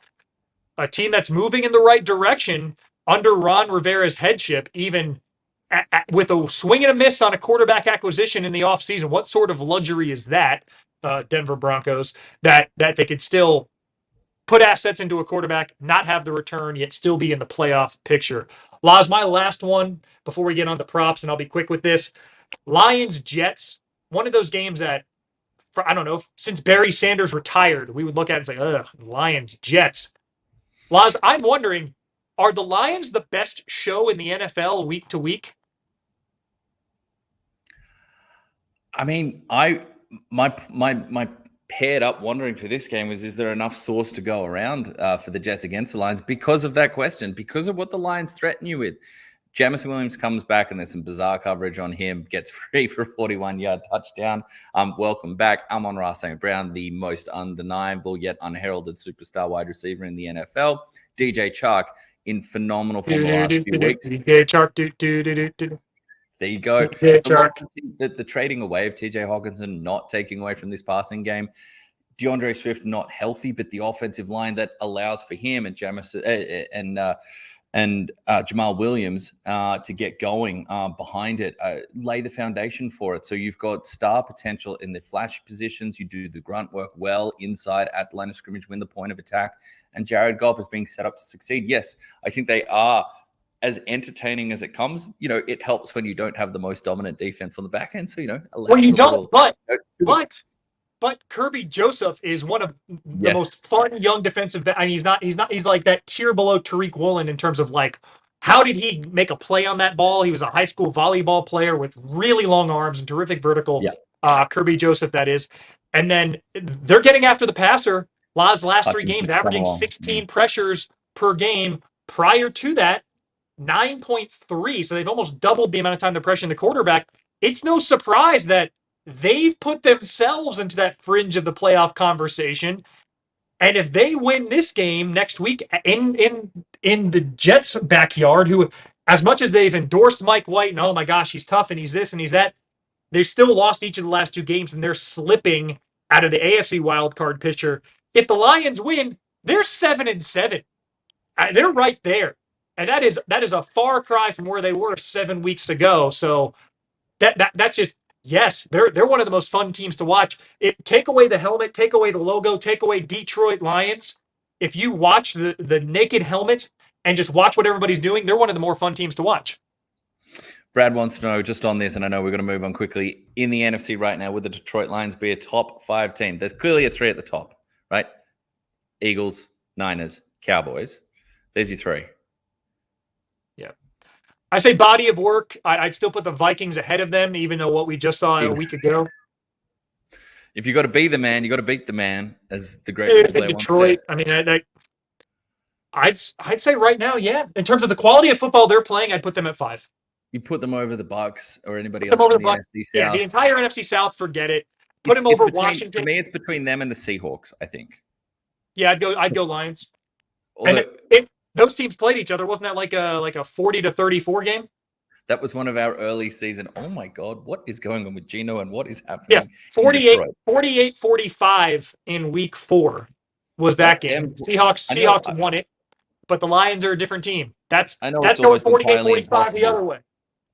a team that's moving in the right direction under Ron Rivera's headship, even with a swing and a miss on a quarterback acquisition in the offseason. What sort of luxury is that, Denver Broncos, that they could still put assets into a quarterback, not have the return, yet still be in the playoff picture? Laz, my last one before we get on the props, and I'll be quick with this. Lions Jets, one of those games that, I don't know, since Barry Sanders retired, we would look at it and say, ugh, Lions Jets. Laz, I'm wondering, are the Lions the best show in the NFL week to week? I mean, my paired up wondering for this game was, is there enough sauce to go around for the Jets against the Lions because of that question, because of what the Lions threaten you with? Jamison Williams comes back and there's some bizarre coverage on him, gets free for a 41-yard touchdown. Welcome back. Amon-Ra St. Brown, the most undeniable yet unheralded superstar wide receiver in the NFL. DJ Chark in phenomenal form the last few weeks. DJ Chark, There you go. The trading away of TJ Hawkinson, not taking away from this passing game. DeAndre Swift not healthy, but the offensive line that allows for him and Jamison and Jamal Williams to get going behind it, lay the foundation for it. So you've got star potential in the flash positions. You do the grunt work well inside at the line of scrimmage, win the point of attack. And Jared Goff is being set up to succeed. Yes, I think they are as entertaining as it comes. You know, it helps when you don't have the most dominant defense on the back end. So, you know, well, you don't, but Kirby Joseph is one of the most fun young defensive. I mean, he's like that tier below Tariq Woolen in terms of like, how did he make a play on that ball? He was a high school volleyball player with really long arms and terrific vertical. Yeah. Kirby Joseph, that is. And then they're getting after the passer. Last three games, averaging 16 pressures per game. Prior to that, 9.3. So they've almost doubled the amount of time they're pressuring the quarterback. It's no surprise that they've put themselves into that fringe of the playoff conversation. And if they win this game next week in the Jets' backyard, who, as much as they've endorsed Mike White and, oh my gosh, he's tough and he's this and he's that, they still lost each of the last two games and they're slipping out of the AFC wildcard picture. If the Lions win, they're 7-7. They're right there. And that is a far cry from where they were 7 weeks ago. So that's just, yes, they're one of the most fun teams to watch. Take away the helmet, take away the logo, take away Detroit Lions. If you watch the naked helmet and just watch what everybody's doing, they're one of the more fun teams to watch. Brad wants to know just on this, and I know we're going to move on quickly. In the NFC right now, would the Detroit Lions be a top 5 team? There's clearly a 3 at the top, right? Eagles, Niners, Cowboys. There's your 3. Yeah. I say body of work. I'd still put the Vikings ahead of them, even though what we just saw a week ago. If you got to be the man, you got to beat the man, as the great Detroit. I mean, I'd say right now, yeah. In terms of the quality of football they're playing, I'd put them at 5. You put them over the Bucks or anybody else in the NFC South. Yeah, the entire NFC South, forget it. Put them over Washington. For me, it's between them and the Seahawks, I think. Yeah, I'd go Lions. And those teams played each other. Wasn't that like a 40-34 game? That was one of our early season. Oh my God, what is going on with Geno and what is happening? Yeah, 48-45 in week 4 was that game. Seahawks won it, but the Lions are a different team. That's going 48-45 the other way.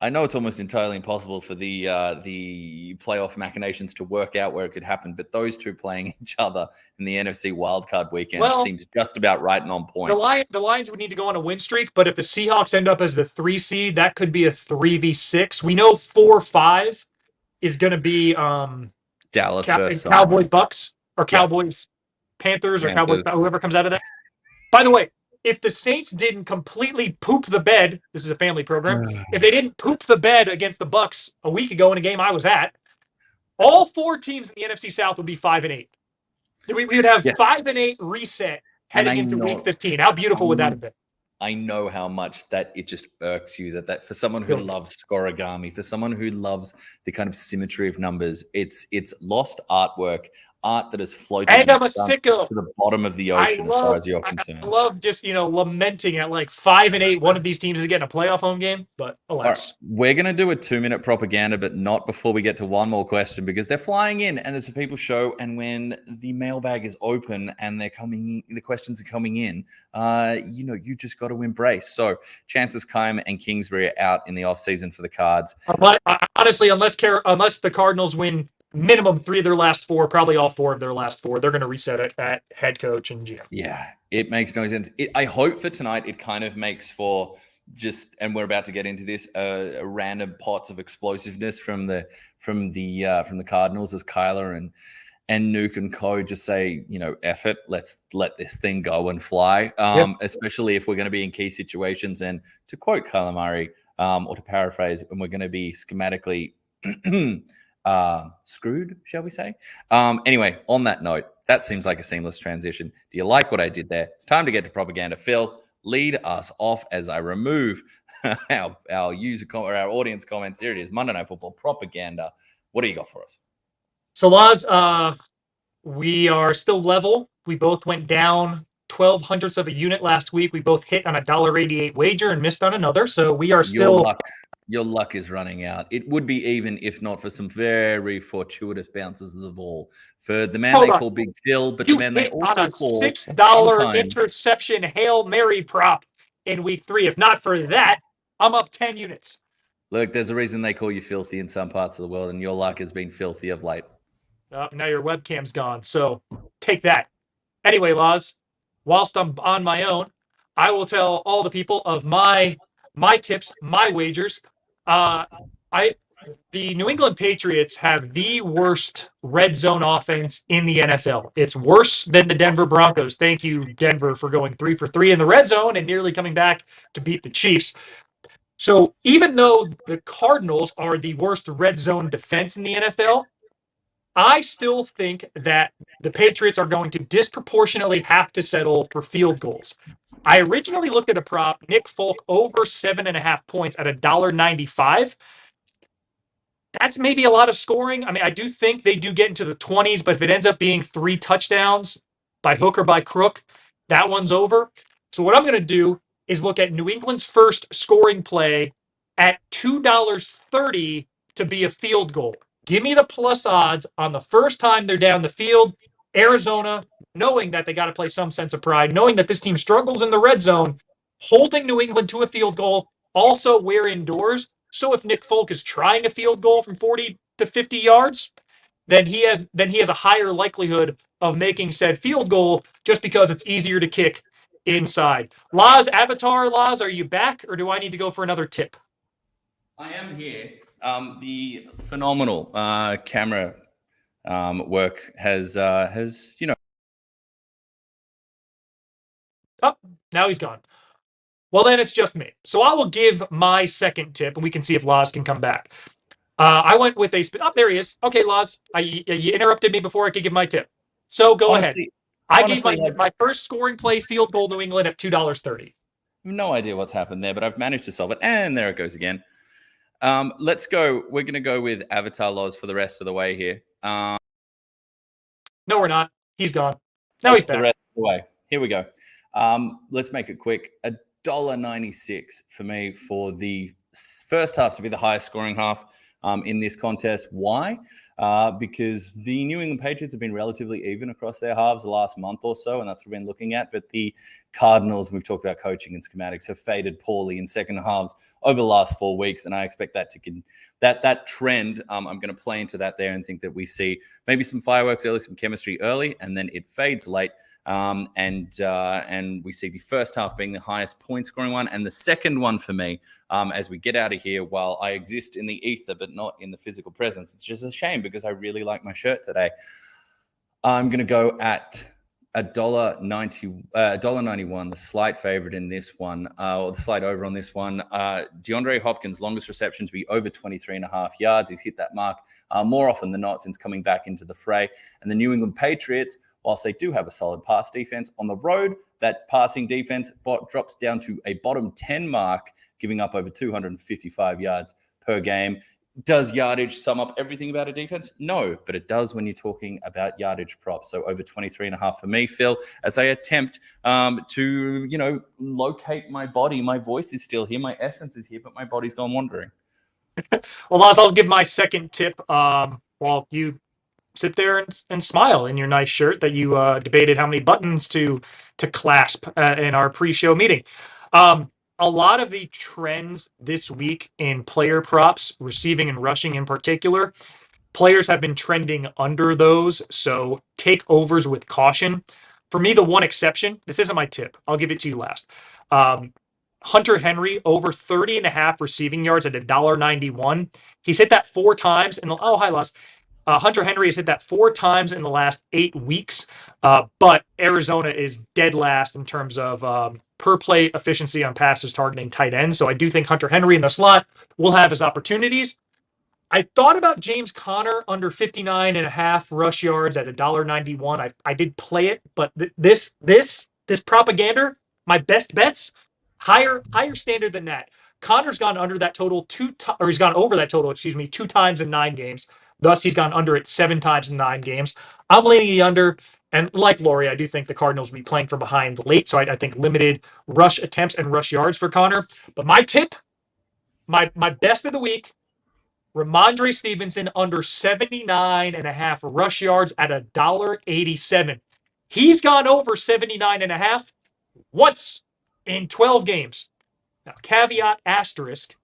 I know it's almost entirely impossible for the playoff machinations to work out where it could happen, but those two playing each other in the NFC wildcard weekend seems just about right and on point. The Lions would need to go on a win streak, but if the Seahawks end up as the 3 seed, that could be a 3v6. We know 4-5 is going to be Dallas versus Cowboys Bucks or Cowboys Panthers or Cowboys, whoever comes out of that. By the way, if the Saints didn't completely poop the bed, this is a family program. If they didn't poop the bed against the Bucks a week ago in a game I was at, all 4 teams in the NFC South would be 5-8. We would have 5-8 reset heading into week 15. How beautiful would that have been? I know how much that it just irks you that for someone who loves scorigami, for someone who loves the kind of symmetry of numbers, it's lost artwork. art that has floated And I'm a sunk sicko. to the bottom of the ocean as far as you're I concerned. love just, lamenting at like 5-8. One of these teams is getting a playoff home game, but All right, alas. we're going to do a 2-minute propaganda, but not before we get to one more question because they're flying in and it's a people show. And when the mailbag is open and the questions are coming in, you just got to embrace. So chances Kime and Kingsbury are out in the offseason for the Cards. Honestly, unless the Cardinals win minimum 3 of their last 4, probably all 4 of their last 4, they're going to reset it at head coach and GM. Yeah, it makes no sense. I hope for tonight it kind of makes for just, and we're about to get into this, random pots of explosiveness from the Cardinals as Kyler and Nuke and co just say, F it, let's let this thing go and fly. Especially if we're going to be in key situations. And to quote Kyler Murray, or to paraphrase, when we're going to be schematically screwed, shall we say? Anyway, on that note, that seems like a seamless transition. Do you like what I did there? It's time to get to propaganda. Phil, lead us off as I remove our user or our audience comments. Here it is, Monday Night Football propaganda. What do you got for us? So, Laz, we are still level. We both went down 12 hundredths of a unit last week. We both hit on a $1.88 wager and missed on another. So we are still. Your luck is running out. It would be even if not for some very fortuitous bounces of the ball for the man call Big Phil, but the man they also call $6 interception Hail Mary prop in week 3. If not for that, I'm up 10 units. Look, there's a reason they call you filthy in some parts of the world, and your luck has been filthy of late. Now your webcam's gone, so take that. Anyway, Laz, whilst I'm on my own, I will tell all the people of my tips, my wagers. The New England Patriots have the worst red zone offense in the NFL. It's worse than the Denver Broncos. Thank you, Denver, for going 3 for 3 in the red zone and nearly coming back to beat the Chiefs. So even though the Cardinals are the worst red zone defense in the NFL, I still think that the Patriots are going to disproportionately have to settle for field goals. I originally looked at a prop, Nick Folk over 7.5 points at $1.95. That's maybe a lot of scoring. I mean, I do think they do get into the 20s, but if it ends up being 3 touchdowns by hook or by crook, that one's over. So what I'm going to do is look at New England's first scoring play at $2.30 to be a field goal. Give me the plus odds on the first time they're down the field. Arizona, knowing that they got to play some sense of pride, knowing that this team struggles in the red zone, holding New England to a field goal. Also, we're indoors. So if Nick Folk is trying a field goal from 40 to 50 yards, then he has a higher likelihood of making said field goal just because it's easier to kick inside. Laz, are you back, or do I need to go for another tip? I am here. The phenomenal camera work has. Oh, now he's gone. Well, then it's just me. So I will give my second tip, and we can see if Laz can come back. I went with a... Oh, there he is. Okay, Laz, you interrupted me before I could give my tip. So go ahead. I gave my first scoring play field goal New England at $2.30. No idea what's happened there, but I've managed to solve it. And there it goes again. Let's go. We're going to go with Avatar Laws for the rest of the way here. No, we're not. He's gone. Now he's back. The rest of the way. Here we go. Let's make it quick. $1.96 for me for the first half to be the highest scoring half in this contest. Why? Because the New England Patriots have been relatively even across their halves the last month or so, and that's what we've been looking at. But the Cardinals, we've talked about coaching and schematics, have faded poorly in second halves over the last 4 weeks, and I expect that that trend. I'm going to play into that there and think that we see maybe some fireworks early, some chemistry early, and then it fades late. And we see the first half being the highest point scoring one, and the second one for me, as we get out of here, while I exist in the ether but not in the physical presence, it's just a shame because I really like my shirt today. I'm going to go at $1.91, the slight favorite in this one, or the slight over on this one. DeAndre Hopkins, longest reception to be over 23.5 yards. He's hit that mark more often than not since coming back into the fray. And the New England Patriots, whilst they do have a solid pass defense on the road, that passing defense drops down to a bottom 10 mark, giving up over 255 yards per game. Does yardage sum up everything about a defense? No, but it does when you're talking about yardage props. So over 23.5 for me, Phil, as I attempt to, locate my body. My voice is still here. My essence is here, but my body's gone wandering. Well, Laz, I'll give my second tip while you sit there and smile in your nice shirt that you debated how many buttons to clasp in our pre-show meeting. A lot of the trends this week in player props, receiving and rushing in particular, players have been trending under those, so take overs with caution. For me, the one exception, this isn't my tip. I'll give it to you last. Hunter Henry over 30 and a half receiving yards at $1.91. He's hit that 4 times. Hi, Laz. Hunter Henry has hit that 4 times in the last 8 weeks, but Arizona is dead last in terms of per play efficiency on passes targeting tight ends. So I do think Hunter Henry in the slot will have his opportunities. I thought about James Conner under 59 and a half rush yards at $1.91. I did play it, but this propaganda, my best bets, higher standard than that. Conner's gone under that total he's gone over that total, 2 times in 9 games. Thus, he's gone under it 7 times in 9 games. I'm leaning the under. And like Laurie, I do think the Cardinals will be playing from behind late. So I think limited rush attempts and rush yards for Conner. But my tip, my best of the week, Ramondre Stevenson under 79 and a half rush yards at $1.87. He's gone over 79 and a half once in 12 games. Now, caveat asterisk,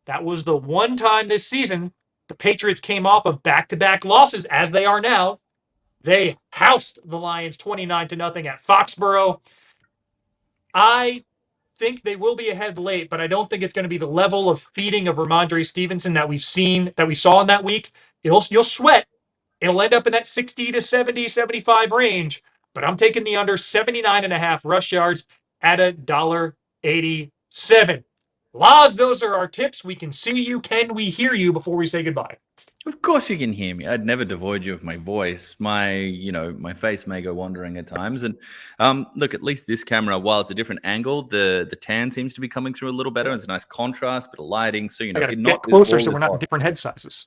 that was the one time this season the Patriots came off of back-to-back losses as they are now. They housed the Lions 29-0 at Foxborough. I think they will be ahead late, but I don't think it's going to be the level of feeding of Ramondre Stevenson that we saw in that week. You'll sweat. It'll end up in that 60 to 70, 75 range, but I'm taking the under 79 and a half rush yards at $1.87. Laz, those are our tips. We can see you. Can we hear you before we say goodbye? Of course you can hear me. I'd never devoid you of my voice. My face may go wandering at times. And look, at least this camera, while it's a different angle, the tan seems to be coming through a little better. It's a nice contrast, bit of lighting. So, I gotta get closer so we're not in different head sizes.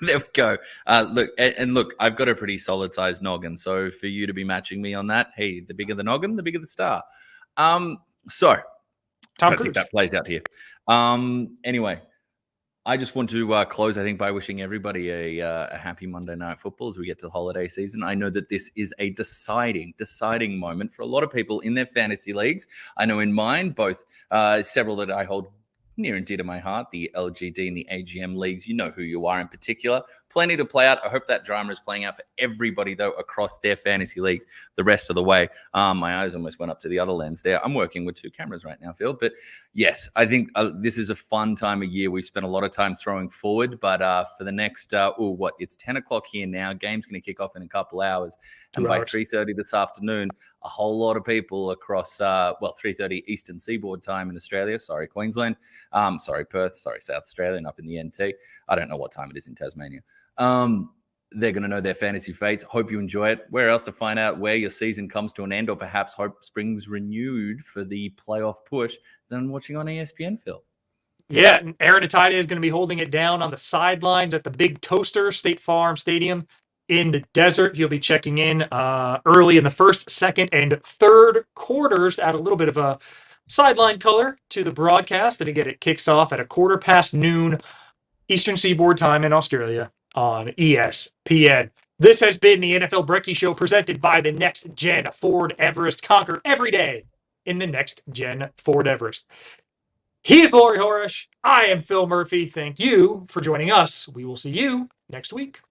There we go. Look, I've got a pretty solid sized noggin. So for you to be matching me on that, hey, the bigger the noggin, the bigger the star. So I think that plays out here. Anyway, I just want to close, I think, by wishing everybody a happy Monday Night Football as we get to the holiday season. I know that this is a deciding moment for a lot of people in their fantasy leagues. I know in mine, both several that I hold near and dear to my heart, the LGD and the AGM leagues. You know who you are in particular. Plenty to play out. I hope that drama is playing out for everybody, though, across their fantasy leagues the rest of the way. My eyes almost went up to the other lens there. I'm working with 2 cameras right now, Phil. But yes, I think this is a fun time of year. We've spent a lot of time throwing forward. But for the next, it's 10 o'clock here now. Game's going to kick off in a couple hours. And by 3:30 this afternoon, a whole lot of people across, 3:30 Eastern Seaboard time in Australia. Sorry, Queensland. Sorry, Perth. Sorry, South Australia and up in the NT. I don't know what time it is in Tasmania. They're going to know their fantasy fates. Hope you enjoy it. Where else to find out where your season comes to an end or perhaps hope springs renewed for the playoff push than watching on ESPN, Phil? Yeah, and Aaron Atide is going to be holding it down on the sidelines at the Big Toaster State Farm Stadium in the desert. He'll be checking in early in the first, second, and third quarters to add a little bit of a sideline color to the broadcast. And again, it kicks off at 1:15 Eastern Seaboard time in Australia on ESPN. This has been the NFL Brekkie Show presented by the Next Gen Ford Everest. Conquer every day in the Next Gen Ford Everest. He is Laurie Horesh. I am Phil Murphy. Thank you for joining us. We will see you next week.